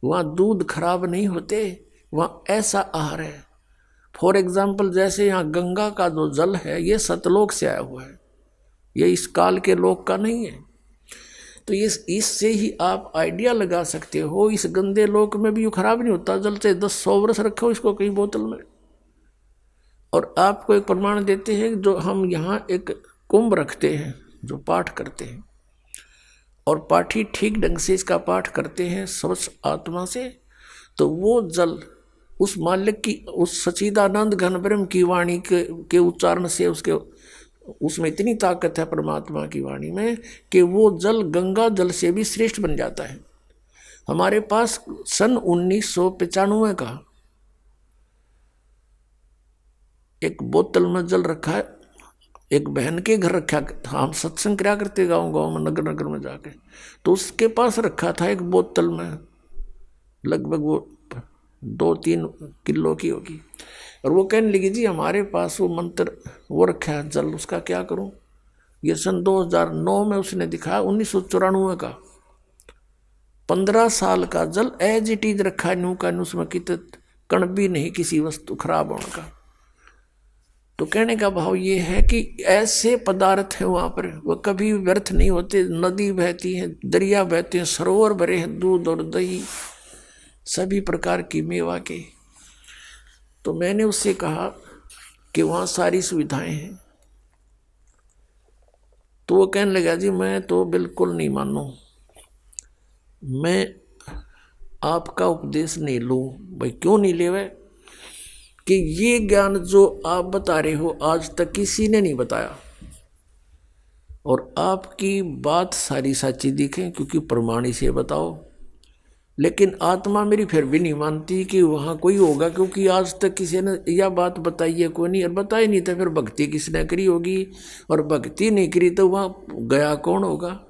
वहाँ दूध खराब नहीं होते, वहाँ ऐसा आहार है। फॉर एग्जाम्पल जैसे यहाँ गंगा का जो जल है ये सतलोक से आया हुआ है, ये इस काल के लोक का नहीं है। तो इससे ही आप आइडिया लगा सकते हो इस गंदे लोक में भी ये खराब नहीं होता जल, से 10-100 वर्ष रखो इसको कहीं बोतल में। और आपको एक प्रमाण देते हैं जो हम यहाँ एक कुंभ रखते हैं जो पाठ करते हैं, और पाठी ठीक ढंग से इसका पाठ करते हैं स्वच्छ आत्मा से, तो वो जल उस मालिक की, उस सच्चिदानंद घन ब्रह्म की वाणी के उच्चारण से उसमें इतनी ताकत है परमात्मा की वाणी में कि वो जल गंगा जल से भी श्रेष्ठ बन जाता है। हमारे पास सन 1995 का एक बोतल में जल रखा है, एक बहन के घर रखा था, हम सत्संग क्या करते गाँव गाँव में, नगर नगर में जाके, तो उसके पास रखा था एक बोतल में, लगभग वो 2-3 किलो की होगी। और वो कहने लगी जी हमारे पास वो मंत्र वो रखा है जल, उसका क्या करूं। ये सन 2009 में उसने दिखाया, 1994 का 15 साल का जल एज इट इज रखा है, न्यू का उसमें कित कण भी नहीं किसी वस्तु खराब होने का। तो कहने का भाव ये है कि ऐसे पदार्थ हैं वहाँ पर, वो कभी व्यर्थ नहीं होते। नदी बहती है, दरिया बहते हैं, सरोवर भरे हैं दूध और दही सभी प्रकार की मेवा के। तो मैंने उससे कहा कि वहाँ सारी सुविधाएं हैं। तो वो कहने लगा जी मैं तो बिल्कुल नहीं मानूं, मैं आपका उपदेश नहीं लूँ। भाई क्यों नहीं ले हुए कि ये ज्ञान जो आप बता रहे हो आज तक किसी ने नहीं बताया, और आपकी बात सारी सच्ची दिखे क्योंकि प्रमाणी से बताओ। लेकिन आत्मा मेरी फिर भी नहीं मानती कि वहाँ कोई होगा, क्योंकि आज तक किसी ने यह बात बताई है कोई नहीं, और बताई नहीं तो फिर भक्ति किसने करी होगी, और भक्ति नहीं करी तो वहाँ गया कौन होगा।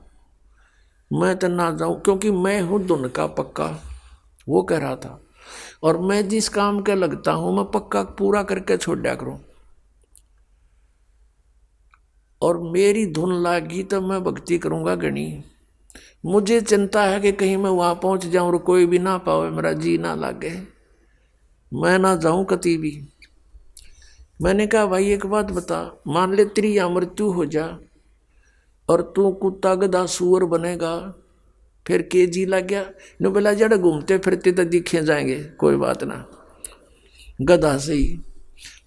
मैं तो ना जाऊँ क्योंकि मैं हूँ धुन का पक्का, वो कह रहा था, और मैं जिस काम के लगता हूँ मैं पक्का पूरा करके छोड़ दिया करूँ, और मेरी धुन लागी तो मैं भक्ति करूँगा गणी। मुझे चिंता है कि कहीं मैं वहाँ पहुँच जाऊँ और कोई भी ना पावे, मेरा जी ना लागे, मैं ना जाऊँ कती भी। मैंने कहा भाई एक बात बता, मान ले तेरी या मृत्यु हो जा और तू कुत्ता गधा सुअर बनेगा, फिर के जी लग गया न, बोला जड़ घूमते फिरते तो दिखे जाएंगे, कोई बात ना, गधा से ही।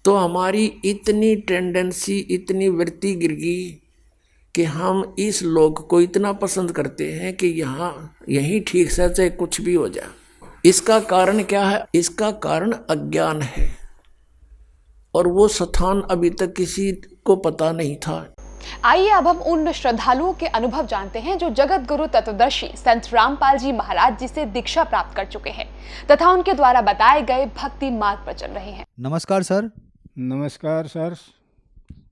तो हमारी इतनी टेंडेंसी, इतनी वृत्ति गिर गई कि हम इस लोक को इतना पसंद करते हैं कि यहाँ यहीं ठीक से चाहे कुछ भी हो जाए। इसका कारण क्या है? इसका कारण अज्ञान है, और वो स्थान अभी तक किसी को पता नहीं था। आइए अब हम उन श्रद्धालुओं के अनुभव जानते हैं जो जगत गुरु तत्वदर्शी संत रामपाल जी महाराज जी से दीक्षा प्राप्त कर चुके हैं तथा उनके द्वारा बताए गए भक्ति मार्ग पर चल रहे हैं। नमस्कार सर। नमस्कार सर।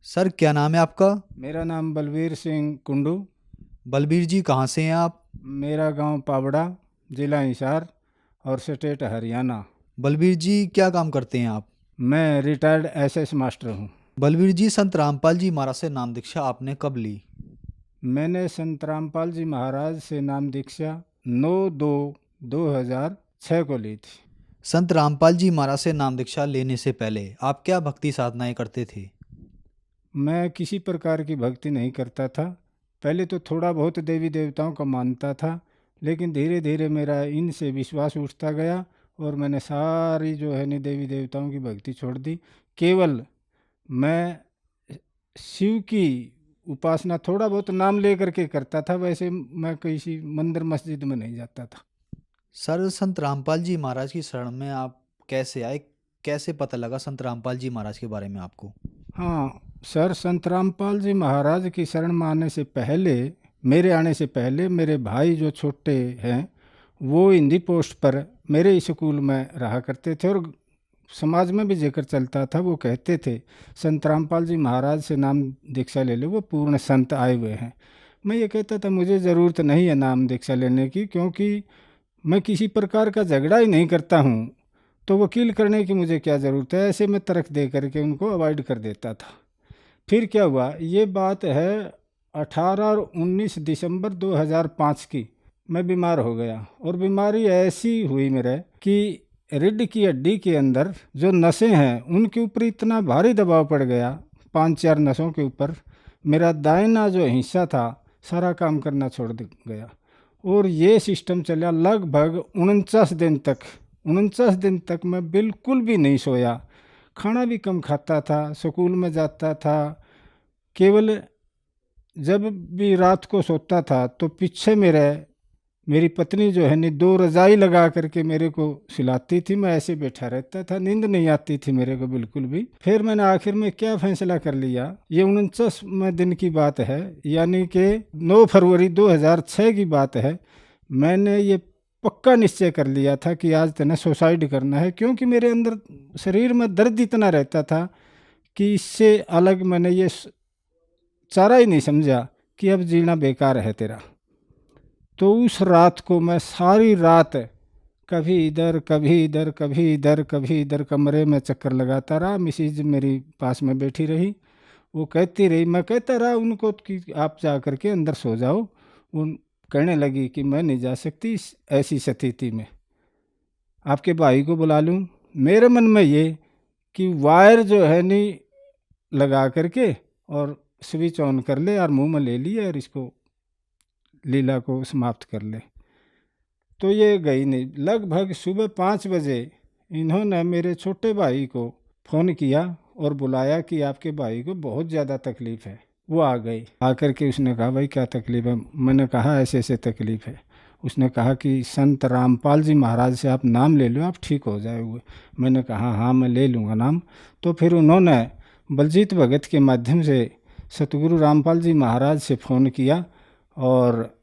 सर क्या नाम है आपका? मेरा नाम बलबीर सिंह कुंडू। बलबीर जी कहाँ से हैं आप? मेरा गांव पावड़ा, जिला हिसार और स्टेट हरियाणा। बलबीर जी क्या काम करते हैं आप? मैं रिटायर्ड एसएस मास्टर हूं। बलबीर जी संत रामपाल जी महाराज से नाम दीक्षा आपने कब ली? मैंने संत रामपाल जी महाराज से नाम दीक्षा 9/2/2006 को ली थी। संत रामपाल जी महाराज से नाम दीक्षा लेने से पहले आप क्या भक्ति साधनाएं करते थे? मैं किसी प्रकार की भक्ति नहीं करता था। पहले तो थोड़ा बहुत देवी देवताओं का मानता था, लेकिन धीरे धीरे मेरा इनसे विश्वास उठता गया और मैंने सारी जो है नि देवी देवताओं की भक्ति छोड़ दी। केवल मैं शिव की उपासना थोड़ा बहुत नाम लेकर के करता था, वैसे मैं किसी मंदिर मस्जिद में नहीं जाता था। सर संत रामपाल जी महाराज की शरण में आप कैसे आए? कैसे पता लगा संत रामपाल जी महाराज के बारे में आपको? हाँ सर, संत रामपाल जी महाराज की शरण में आने से पहले, मेरे आने से पहले मेरे भाई जो छोटे हैं वो हिंदी पोस्ट पर मेरे स्कूल में रहा करते थे और समाज में भी जिक्र चलता था, वो कहते थे संत रामपाल जी महाराज से नाम दीक्षा ले लो, वो पूर्ण संत आए हुए हैं। मैं ये कहता था मुझे ज़रूरत नहीं है नाम दीक्षा लेने की, क्योंकि मैं किसी प्रकार का झगड़ा ही नहीं करता हूँ, तो वकील करने की मुझे क्या ज़रूरत है। ऐसे में तर्क दे करके उनको अवॉइड कर देता था। फिर क्या हुआ, ये बात है 18 और 19 दिसंबर 2005 की। मैं बीमार हो गया और बीमारी ऐसी हुई मेरे कि रीढ़ की हड्डी के अंदर जो नसें हैं उनके ऊपर इतना भारी दबाव पड़ गया, 5-4 नसों के ऊपर। मेरा दाहिना जो हिस्सा था सारा काम करना छोड़ गया और ये सिस्टम चला लगभग 49 दिन तक। 49 दिन तक मैं बिल्कुल भी नहीं सोया, खाना भी कम खाता था, स्कूल में जाता था, केवल जब भी रात को सोता था तो पीछे मेरी पत्नी जो है 2 रज़ाई लगा करके मेरे को सिलाती थी, मैं ऐसे बैठा रहता था, नींद नहीं आती थी मेरे को बिल्कुल भी। फिर मैंने आखिर में क्या फैसला कर लिया, ये 49वें दिन की बात है, यानी कि 9 फरवरी 2006 की बात है। मैंने ये पक्का निश्चय कर लिया था कि आज तने सुसाइड करना है, क्योंकि मेरे अंदर शरीर में दर्द इतना रहता था कि इससे अलग मैंने ये चारा ही नहीं समझा कि अब जीना बेकार है तेरा। तो उस रात को मैं सारी रात कभी इधर कभी इधर कभी इधर कभी इधर कमरे में चक्कर लगाता रहा। मिसिज मेरी पास में बैठी रही, वो कहती रही, मैं कहता रहा उनको कि आप जा कर के अंदर सो जाओ। उन कहने लगी कि मैं नहीं जा सकती ऐसी स्थिति में, आपके भाई को बुला लूँ। मेरे मन में ये कि वायर जो है नहीं लगा करके और स्विच ऑन कर ले और मुंह में ले लिए और इसको लीला को समाप्त कर ले। तो ये गई नहीं। लगभग सुबह 5 बजे इन्होंने मेरे छोटे भाई को फ़ोन किया और बुलाया कि आपके भाई को बहुत ज़्यादा तकलीफ़ है। वो आ गई, आकर के उसने कहा भाई क्या तकलीफ़ है। मैंने कहा ऐसे ऐसे तकलीफ़ है। उसने कहा कि संत रामपाल जी महाराज से आप नाम ले लो, आप ठीक हो जाओगे। मैंने कहा हाँ मैं ले लूँगा नाम। तो फिर उन्होंने बलजीत भगत के माध्यम से सतगुरु रामपाल जी महाराज से फ़ोन किया और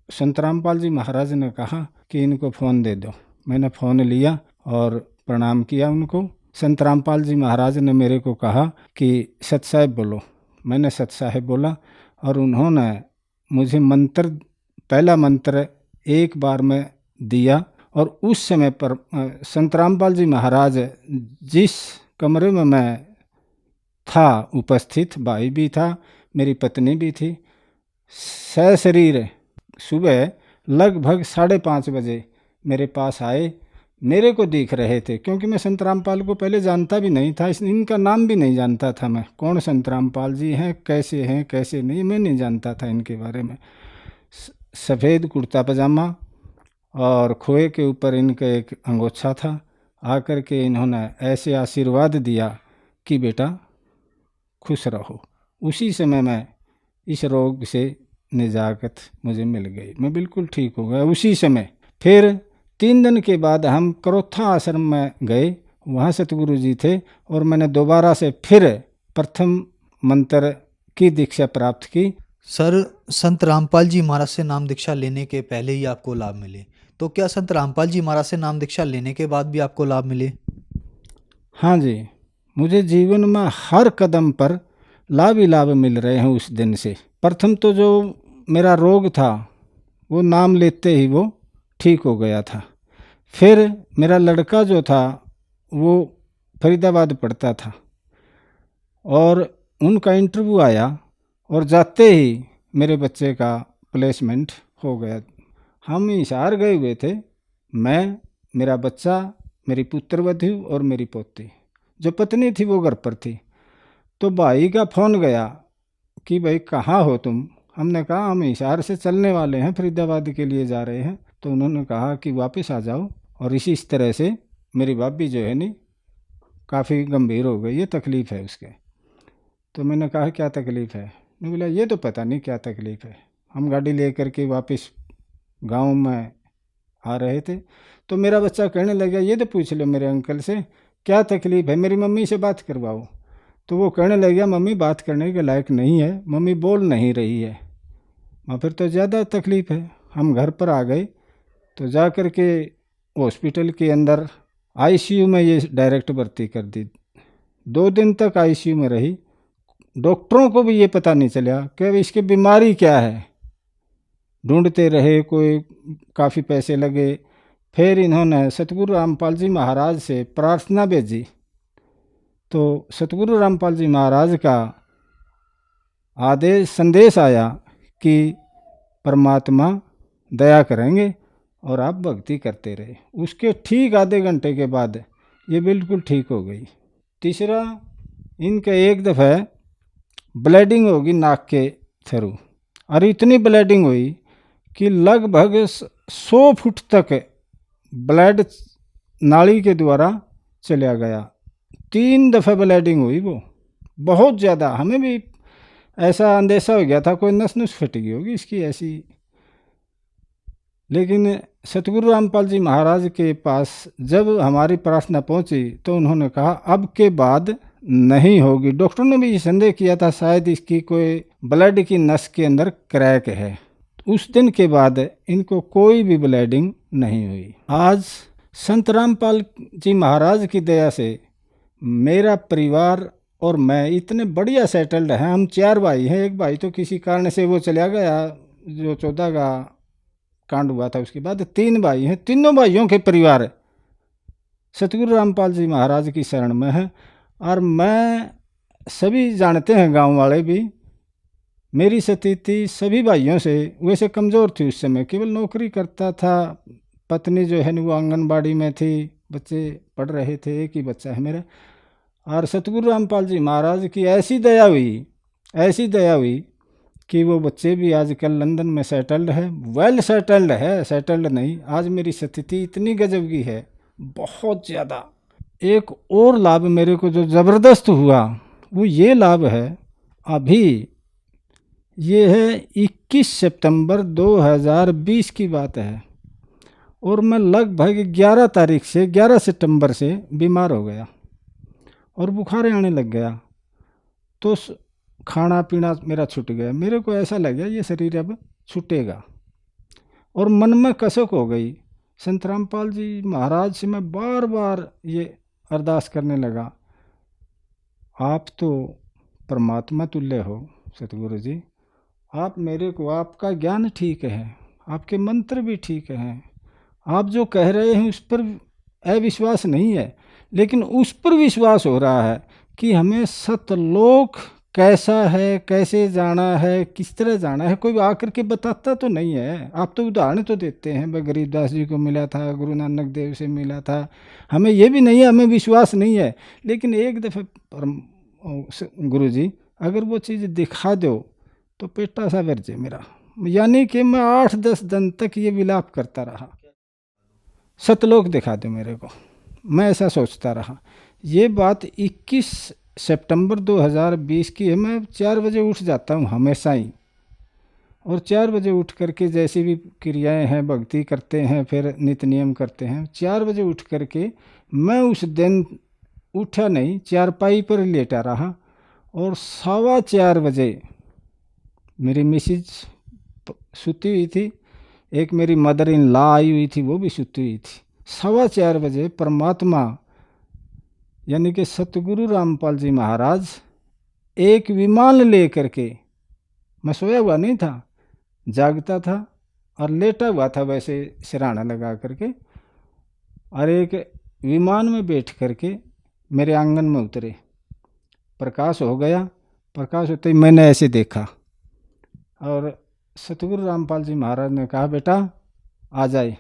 संत रामपाल जी महाराज ने कहा कि इनको फ़ोन दे दो। मैंने फ़ोन लिया और प्रणाम किया उनको। संत रामपाल जी महाराज ने मेरे को कहा कि सत साहिब बोलो। मैंने सत साहिब बोला और उन्होंने मुझे मंत्र, पहला मंत्र एक बार में दिया। और उस समय पर संत रामपाल जी महाराज जिस कमरे में मैं था उपस्थित, भाई भी था, मेरी पत्नी भी थी, सशरीर सुबह लगभग 5:30 बजे मेरे पास आए। मेरे को दिख रहे थे, क्योंकि मैं संत रामपाल को पहले जानता भी नहीं था, इनका नाम भी नहीं जानता था मैं, कौन संत रामपाल जी हैं कैसे नहीं, मैं नहीं जानता था इनके बारे में। सफ़ेद कुर्ता पजामा और खोए के ऊपर इनका एक अंगोछा था। आकर के इन्होंने ऐसे आशीर्वाद दिया कि बेटा खुश रहो। उसी समय मैं इस रोग से निजात मुझे मिल गई, मैं बिल्कुल ठीक हो गया उसी समय। फिर 3 दिन के बाद हम करोथा आश्रम में गए, वहाँ सतगुरु जी थे और मैंने दोबारा से फिर प्रथम मंत्र की दीक्षा प्राप्त की। सर, संत रामपाल जी महाराज से नाम दीक्षा लेने के पहले ही आपको लाभ मिले, तो क्या संत रामपाल जी महाराज से नाम दीक्षा लेने के बाद भी आपको लाभ मिले? हाँ जी, मुझे जीवन में हर कदम पर लाभ ही लाभ मिल रहे हैं उस दिन से। प्रथम तो जो मेरा रोग था वो नाम लेते ही वो ठीक हो गया था। फिर मेरा लड़का जो था वो फरीदाबाद पढ़ता था और उनका इंटरव्यू आया और जाते ही मेरे बच्चे का प्लेसमेंट हो गया। हम हिसार गए हुए थे, मैं, मेरा बच्चा, मेरी पुत्रवधू और मेरी पोती। जो पत्नी थी वो घर पर थी। तो भाई का फ़ोन गया कि भाई कहाँ हो तुम? हमने कहा हम हिसार से चलने वाले हैं, फरीदाबाद के लिए जा रहे हैं। तो उन्होंने कहा कि वापस आ जाओ। और इसी तरह से मेरी भाभी जो है नहीं काफ़ी गंभीर हो गई, ये तकलीफ़ है उसके। तो मैंने कहा क्या तकलीफ़ है? मैं बोला ये तो पता नहीं क्या तकलीफ़ है। हम गाड़ी ले करके वापस गांव में आ रहे थे तो मेरा बच्चा कहने लगा ये तो पूछ लो मेरे अंकल से क्या तकलीफ़ है, मेरी मम्मी से बात करवाओ। तो वो कहने लगा मम्मी बात करने के लायक नहीं है, मम्मी बोल नहीं रही है। मैं फिर तो ज़्यादा तकलीफ़ है। हम घर पर आ गए तो जा कर के हॉस्पिटल के अंदर आईसीयू में ये डायरेक्ट भर्ती कर दी। 2 दिन तक आईसीयू में रही। डॉक्टरों को भी ये पता नहीं चला कि इसकी बीमारी क्या है, ढूंढते रहे, कोई काफ़ी पैसे लगे। फिर इन्होंने सतगुरु रामपाल जी महाराज से प्रार्थना भेजी, तो सतगुरु रामपाल जी महाराज का आदेश संदेश आया कि परमात्मा दया करेंगे और आप भक्ति करते रहे। उसके ठीक आधे घंटे के बाद ये बिल्कुल ठीक हो गई। तीसरा, इनका एक दफ़ा ब्लीडिंग होगी नाक के थ्रू, और इतनी ब्लीडिंग हुई कि लगभग 100 फुट तक ब्लड नाली के द्वारा चला गया। 3 दफ़ा ब्लीडिंग हुई, वो बहुत ज़्यादा। हमें भी ऐसा अंदेशा हो गया था कोई नस नुस फट गई होगी इसकी ऐसी। लेकिन सतगुरु रामपाल जी महाराज के पास जब हमारी प्रार्थना पहुंची तो उन्होंने कहा अब के बाद नहीं होगी। डॉक्टर ने भी संदेह किया था शायद इसकी कोई ब्लड की नस के अंदर क्रैक है। उस दिन के बाद इनको कोई भी ब्लीडिंग नहीं हुई। आज संत रामपाल जी महाराज की दया से मेरा परिवार और मैं इतने बढ़िया सेटल्ड हैं। हम 4 भाई हैं। एक भाई तो किसी कारण से वो चला गया, जो 14 का कांड हुआ था उसके बाद। 3 भाई हैं। तीनों भाइयों के परिवार सतगुरु रामपाल जी महाराज की शरण में है। और मैं, सभी जानते हैं, गांव वाले भी, मेरी स्थिति सभी भाइयों से वैसे कमज़ोर थी उस समय। केवल नौकरी करता था, पत्नी जो है वो आंगनबाड़ी में थी, बच्चे पढ़ रहे थे, एक ही बच्चा है मेरा। और सतगुरु रामपाल जी महाराज की ऐसी दया हुई कि वो बच्चे भी आजकल लंदन में सेटल्ड है, वेल सेटल्ड है, सेटल्ड नहीं। आज मेरी स्थिति इतनी गजब की है, बहुत ज़्यादा। एक और लाभ मेरे को जो ज़बरदस्त हुआ वो ये लाभ है, अभी ये है 21 सितंबर 2020 की बात है, और मैं लगभग 11 सितंबर से बीमार हो गया और बुखार आने लग गया। तो खाना पीना मेरा छूट गया। मेरे को ऐसा लगा ये शरीर अब छूटेगा, और मन में कसक हो गई। संत रामपाल जी महाराज से मैं बार बार ये अरदास करने लगा, आप तो परमात्मा तुल्य हो सतगुरु जी, आप मेरे को, आपका ज्ञान ठीक है, आपके मंत्र भी ठीक हैं, आप जो कह रहे हैं उस पर अविश्वास नहीं है, लेकिन उस पर विश्वास हो रहा है कि हमें सतलोक कैसा है, कैसे जाना है, किस तरह जाना है। कोई आकर के बताता तो नहीं है। आप तो उदाहरण तो देते हैं, मैं गरीबदास जी को मिला था, गुरु नानक देव से मिला था, हमें ये भी नहीं है, हमें विश्वास नहीं है। लेकिन एक दफ़े गुरु जी अगर वो चीज़ दिखा दो तो पेटा सा भर जाए मेरा। यानी कि मैं 8-10 दिन तक ये विलाप करता रहा, सतलोक दिखा दो मेरे को, मैं ऐसा सोचता रहा। ये बात 21 सितंबर 2020 की है। मैं 4 बजे उठ जाता हूँ हमेशा ही, और 4 बजे उठ करके जैसी भी क्रियाएं हैं, भक्ति करते हैं, फिर नित्य नियम करते हैं। 4 बजे उठ करके मैं उस दिन उठा नहीं, चारपाई पर लेटा रहा, और 4:15 बजे मेरी मिसेज सुती हुई थी, एक मेरी मदर इन लॉ आई हुई थी, वो भी सुती हुई थी। 4:15 बजे परमात्मा यानी कि सतगुरु रामपाल जी महाराज एक विमान ले करके, मैं सोया हुआ नहीं था, जागता था और लेटा हुआ था वैसे सिरहाना लगा करके, और एक विमान में बैठ करके मेरे आंगन में उतरे। प्रकाश हो गया। प्रकाश होते ही मैंने ऐसे देखा, और सतगुरु रामपाल जी महाराज ने कहा, बेटा आ जाए,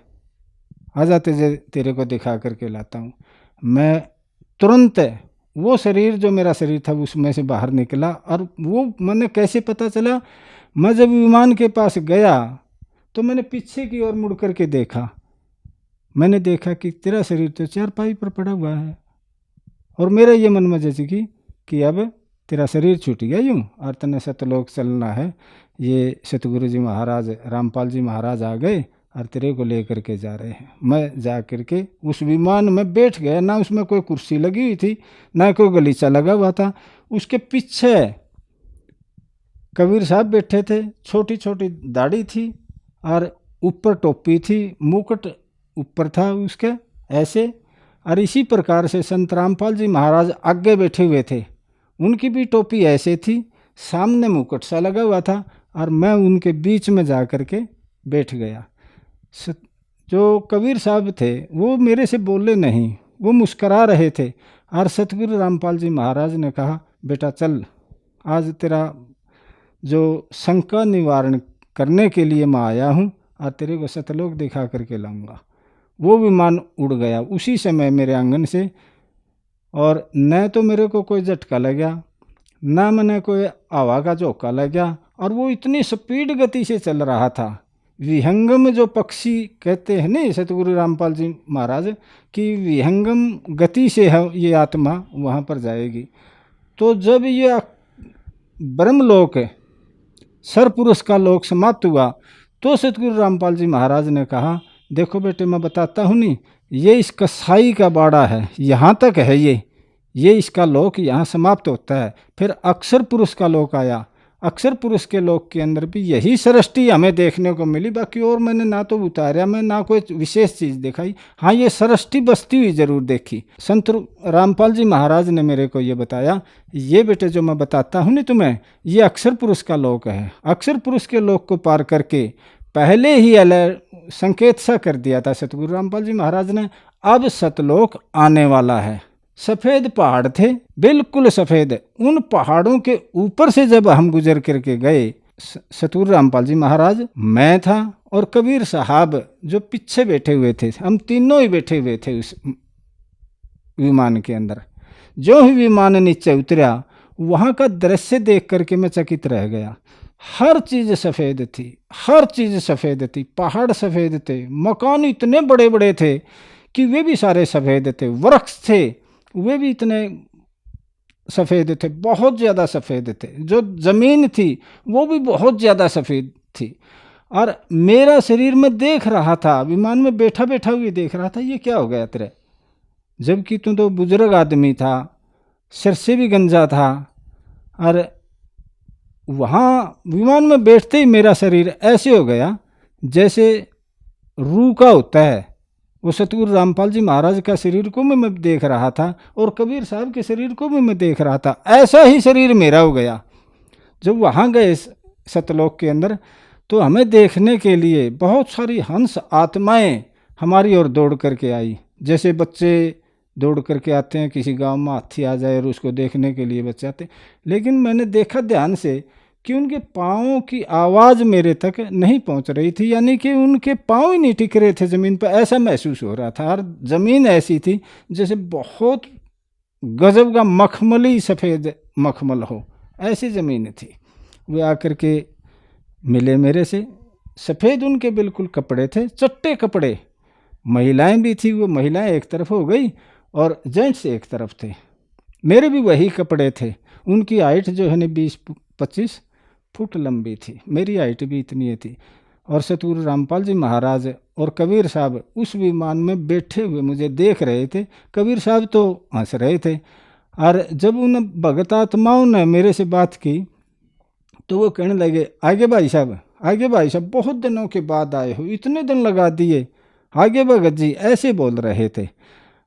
आ जा, तेरे को दिखा करके लाता हूँ। मैं तुरंत वो शरीर जो मेरा शरीर था उसमें से बाहर निकला। और वो मैंने कैसे पता चला, मैं जब विमान के पास गया तो मैंने पीछे की ओर मुड़ करके देखा। मैंने देखा कि तेरा शरीर तो चारपाई पर पड़ा हुआ है, और मेरा ये मन में जैसे कि अब तेरा शरीर छूट गया यूँ, और तने सतलोक चलना है। ये सतगुरु जी महाराज, रामपाल जी महाराज आ गए और तेरे को ले करके जा रहे हैं। मैं जा करके उस विमान में बैठ गया। ना उसमें कोई कुर्सी लगी हुई थी, ना कोई गलीचा लगा हुआ था। उसके पीछे कबीर साहब बैठे थे, छोटी छोटी दाढ़ी थी और ऊपर टोपी थी, मुकुट ऊपर था उसके ऐसे, और इसी प्रकार से संत रामपाल जी महाराज आगे बैठे हुए थे। उनकी भी टोपी ऐसे थी, सामने मुकुट सा लगा हुआ था, और मैं उनके बीच में जा कर के बैठ गया। जो कबीर साहब थे वो मेरे से बोले नहीं, वो मुस्करा रहे थे। और सतगुरु रामपाल जी महाराज ने कहा, बेटा चल, आज तेरा जो शंका निवारण करने के लिए मैं आया हूँ और तेरे को सतलोक दिखा करके लाऊंगा। वो विमान उड़ गया उसी समय मेरे आंगन से, और न तो मेरे को कोई झटका लगा, ना मैंने कोई हवा का झोंका लगा, और वो इतनी स्पीड गति से चल रहा था। विहंगम जो पक्षी कहते हैं ना सतगुरु रामपाल जी महाराज कि विहंगम गति से है ये आत्मा वहाँ पर जाएगी। तो जब ये ब्रह्मलोक सरपुरुष का लोक समाप्त हुआ तो सतगुरु रामपाल जी महाराज ने कहा, देखो बेटे मैं बताता हूँ नहीं, ये इस कसाई का बाड़ा है, यहाँ तक है ये इसका लोक यहाँ समाप्त होता है। फिर अक्षर पुरुष का लोक आया। अक्षर पुरुष के लोक के अंदर भी यही सृष्टि हमें देखने को मिली। बाकी और मैंने ना तो उतारा, मैं ना कोई विशेष चीज़ दिखाई। हाँ, ये सृष्टि बसती हुई जरूर देखी। संत रामपाल जी महाराज ने मेरे को ये बताया, ये बेटे जो मैं बताता हूँ ना तुम्हें, ये अक्षर पुरुष का लोक है। अक्षर पुरुष के लोक को पार करके पहले ही संकेत सा कर दिया था सतगुरु रामपाल जी महाराज ने, अब सतलोक आने वाला है। सफ़ेद पहाड़ थे, बिल्कुल सफ़ेद। उन पहाड़ों के ऊपर से जब हम गुजर करके गए, सतगुरु रामपाल जी महाराज, मैं था और कबीर साहब जो पीछे बैठे हुए थे, हम तीनों ही बैठे हुए थे उस विमान के अंदर। जो ही विमान नीचे उतरा वहाँ का दृश्य देख करके मैं चकित रह गया। हर चीज़ सफ़ेद थी, हर चीज़ सफ़ेद थी। पहाड़ सफ़ेद थे, मकान इतने बड़े बड़े थे कि वे भी सारे सफ़ेद थे। वृक्ष थे, वे भी इतने सफ़ेद थे, बहुत ज़्यादा सफ़ेद थे। जो ज़मीन थी वो भी बहुत ज़्यादा सफ़ेद थी। और मेरा शरीर में देख रहा था, विमान में बैठा बैठा हुए देख रहा था, ये क्या हो गया तेरे, जबकि तू तो बुजुर्ग आदमी था, सिर से भी गंजा था। और वहाँ विमान में बैठते ही मेरा शरीर ऐसे हो गया जैसे रूह का होता है। वो सतगुरु रामपाल जी महाराज का शरीर को मैं देख रहा था और कबीर साहब के शरीर को भी मैं देख रहा था। ऐसा ही शरीर मेरा हो गया। जब वहाँ गए सतलोक के अंदर तो हमें देखने के लिए बहुत सारी हंस आत्माएं हमारी ओर दौड़ करके आई। जैसे बच्चे दौड़ करके आते हैं, किसी गांव में हाथी आ जाए और उसको देखने के लिए बच्चे आते। लेकिन मैंने देखा ध्यान से कि उनके पाँवों की आवाज़ मेरे तक नहीं पहुंच रही थी, यानी कि उनके पाँव ही नहीं टिक रहे थे ज़मीन पर, ऐसा महसूस हो रहा था। और ज़मीन ऐसी थी जैसे बहुत गजब का मखमली सफ़ेद मखमल हो, ऐसी ज़मीन थी। वे आकर के मिले मेरे से, सफ़ेद उनके बिल्कुल कपड़े थे, चट्टे कपड़े। महिलाएं भी थी, वो महिलाएं एक तरफ हो गई और जेंट्स एक तरफ थे। मेरे भी वही कपड़े थे। उनकी हाइट जो है ना 20-25 फुट लंबी थी, मेरी हाइट भी इतनी थी। और सतगुरु रामपाल जी महाराज और कबीर साहब उस विमान में बैठे हुए मुझे देख रहे थे। कबीर साहब तो हंस रहे थे। और जब उन भगत आत्माओं ने मेरे से बात की तो वो कहने लगे, आगे भाई साहब, आगे भाई साहब, बहुत दिनों के बाद आए हो, इतने दिन लगा दिए, आगे भगत जी, ऐसे बोल रहे थे।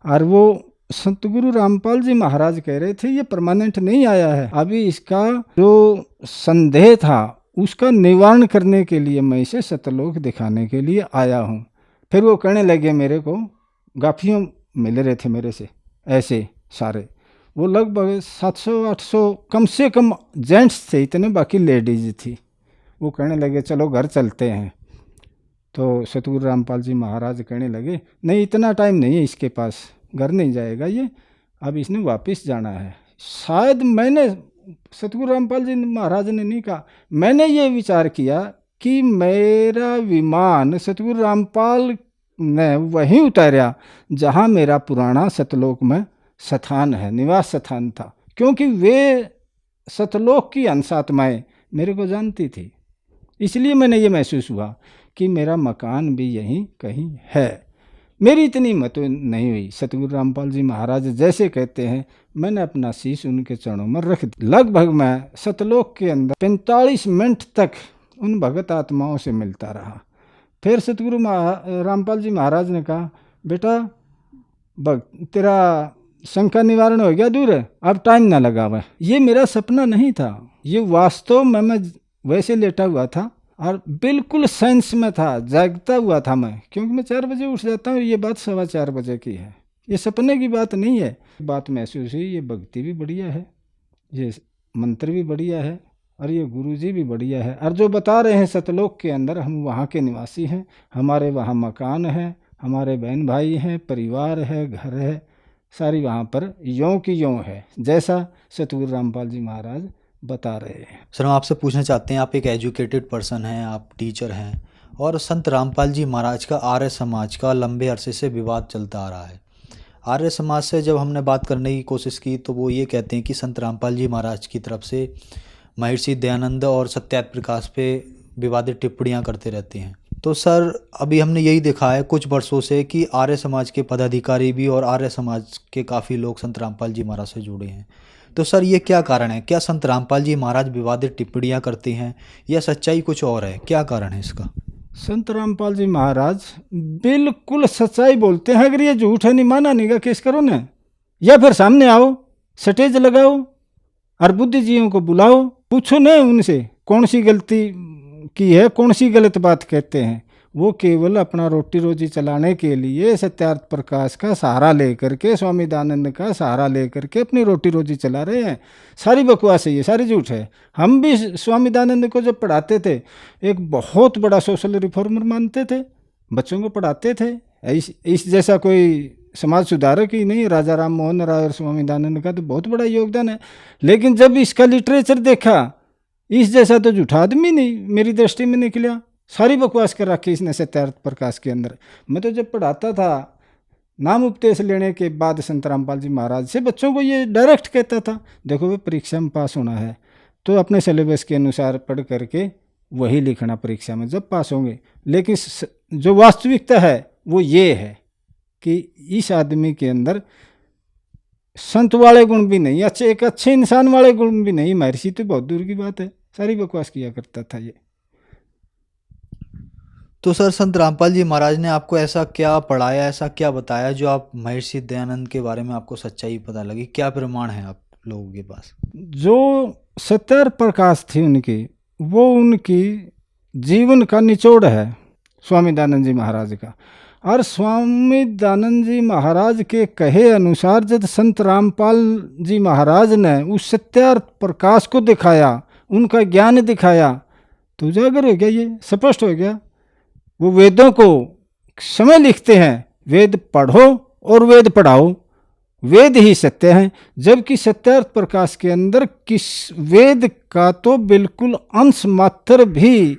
और वो सतगुरु रामपाल जी महाराज कह रहे थे ये परमानेंट नहीं आया है, अभी इसका जो संदेह था उसका निवारण करने के लिए मैं इसे सतलोक दिखाने के लिए आया हूँ। फिर वो कहने लगे, मेरे को गाफियों मिल रहे थे मेरे से ऐसे सारे, वो लगभग 700-800 कम से कम जेंट्स थे इतने, बाकी लेडीज थी। वो कहने लगे चलो घर चलते हैं। तो सतगुरु रामपाल जी महाराज कहने लगे, नहीं इतना टाइम नहीं है इसके पास, घर नहीं जाएगा ये, अब इसने वापस जाना है। शायद मैंने, सतगुरु रामपाल जी महाराज ने नहीं कहा, मैंने ये विचार किया कि मेरा विमान सतगुरु रामपाल ने वहीं उतारा जहाँ मेरा पुराना सतलोक में स्थान है, निवास स्थान था। क्योंकि वे सतलोक की हंस आत्माएँ मेरे को जानती थी, इसलिए मैंने ये महसूस हुआ कि मेरा मकान भी यहीं कहीं है। मेरी इतनी हिम्मत नहीं हुई। सतगुरु रामपाल जी महाराज जैसे कहते हैं, मैंने अपना शीश उनके चरणों में रख दिया। लगभग मैं सतलोक के अंदर 45 मिनट तक उन भगत आत्माओं से मिलता रहा। फिर सतगुरु रामपाल जी महाराज ने कहा, बेटा तेरा शंका निवारण हो गया दूर, अब टाइम ना लगावे। ये मेरा सपना नहीं था, ये वास्तव में मैं वैसे लेटा हुआ था और बिल्कुल साइंस में था, जागता हुआ था मैं, क्योंकि मैं 4 बजे उठ जाता हूँ। ये बात 4:15 बजे की है, ये सपने की बात नहीं है। बात महसूस हुई, ये भक्ति भी बढ़िया है, ये मंत्र भी बढ़िया है और ये गुरु जी भी बढ़िया है। और जो बता रहे हैं सतलोक के अंदर, हम वहाँ के निवासी हैं, हमारे वहाँ मकान है, हमारे बहन भाई हैं, परिवार है, घर है, सारी वहाँ पर यों की यों है जैसा सतगुरु रामपाल जी महाराज बता रहे हैं। सर, हम आपसे पूछना चाहते हैं, आप एक एजुकेटेड पर्सन हैं, आप टीचर हैं, और संत रामपाल जी महाराज का आर्य समाज का लंबे अरसे से विवाद चलता आ रहा है। आर्य समाज से जब हमने बात करने की कोशिश की तो वो ये कहते हैं कि संत रामपाल जी महाराज की तरफ से महर्षि दयानंद और सत्यार्थ प्रकाश पे विवादित टिप्पणियां करते रहते हैं। तो सर, अभी हमने यही देखा है कुछ वर्षों से कि आर्य समाज के पदाधिकारी भी और आर्य समाज के काफ़ी लोग संत रामपाल जी महाराज से जुड़े हैं। तो सर, ये क्या कारण है? क्या संत रामपाल जी महाराज विवादित टिप्पणियां करते हैं या सच्चाई कुछ और है? क्या कारण है इसका? संत रामपाल जी महाराज बिल्कुल सच्चाई बोलते हैं। अगर ये झूठ है, नहीं माना नहीं का केस करो ना, या फिर सामने आओ, स्टेज लगाओ और बुद्धिजीवियों को बुलाओ, पूछो ना उनसे कौन सी गलती की है, कौन सी गलत बात कहते हैं। वो केवल अपना रोटी रोजी चलाने के लिए सत्यार्थ प्रकाश का सहारा लेकर के, स्वामी दयानंद का सहारा लेकर के अपनी रोटी रोजी चला रहे हैं। सारी बकवास है, ये सारी झूठ है। हम भी स्वामी दयानंद को जब पढ़ाते थे, एक बहुत बड़ा सोशल रिफॉर्मर मानते थे, बच्चों को पढ़ाते थे। इस जैसा कोई समाज सुधारक ही नहीं, राजा राम मोहन राय और स्वामी दयानंद का तो बहुत बड़ा योगदान है। लेकिन जब इसका लिटरेचर देखा, इस जैसा तो झूठा आदमी नहीं मेरी दृष्टि में निकला। सारी बकवास कर रखी इसने सत्यार्थ प्रकाश के अंदर। मैं तो जब पढ़ाता था, नाम उपदेश लेने के बाद संत रामपाल जी महाराज से बच्चों को ये डायरेक्ट कहता था, देखो वे परीक्षा में पास होना है तो अपने सिलेबस के अनुसार पढ़ करके वही लिखना परीक्षा में जब पास होंगे। लेकिन जो वास्तविकता है वो ये है कि इस आदमी के अंदर संत वाले गुण भी नहीं, एक अच्छे इंसान वाले गुण भी नहीं। महर्षि तो बहुत दूर की बात है, सारी बकवास किया करता था ये। तो सर, संत रामपाल जी महाराज ने आपको ऐसा क्या पढ़ाया, ऐसा क्या बताया जो आप महर्षि दयानंद के बारे में आपको सच्चाई पता लगी? क्या प्रमाण है आप लोगों के पास? जो सत्यार्थ प्रकाश थी उनकी, वो उनकी जीवन का निचोड़ है स्वामी दयानंद जी महाराज का। और स्वामी दयानंद जी महाराज के कहे अनुसार जब संत रामपाल जी महाराज ने उस सत्यार्थ प्रकाश को दिखाया, उनका ज्ञान दिखाया, तो उजागर हो गया, ये स्पष्ट हो गया। वो वेदों को समय लिखते हैं, वेद पढ़ो और वेद पढ़ाओ, वेद ही सत्य हैं। जबकि सत्यार्थ प्रकाश के अंदर किस वेद का तो बिल्कुल अंश मात्र भी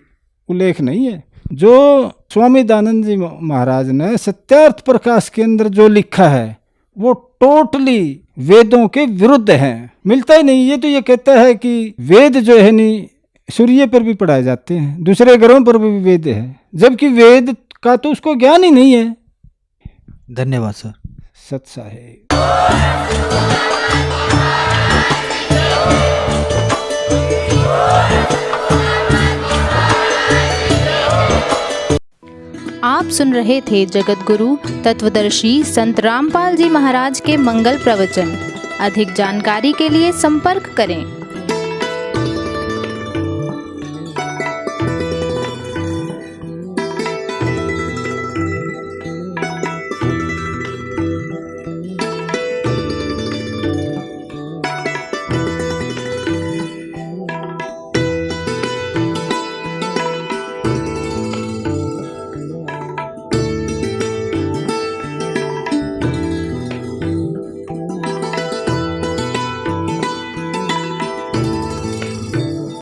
उल्लेख नहीं है। जो स्वामी दयानंद जी महाराज ने सत्यार्थ प्रकाश के अंदर जो लिखा है वो टोटली वेदों के विरुद्ध है, मिलता ही नहीं। ये तो ये कहता है कि वेद जो है नहीं सूर्य पर भी पढ़ाए जाते हैं, दूसरे ग्रहों पर भी वेद है, जबकि वेद का तो उसको ज्ञान ही नहीं है। धन्यवाद सर। सत्सा है। आप सुन रहे थे जगत गुरु तत्वदर्शी संत रामपाल जी महाराज के मंगल प्रवचन। अधिक जानकारी के लिए संपर्क करें।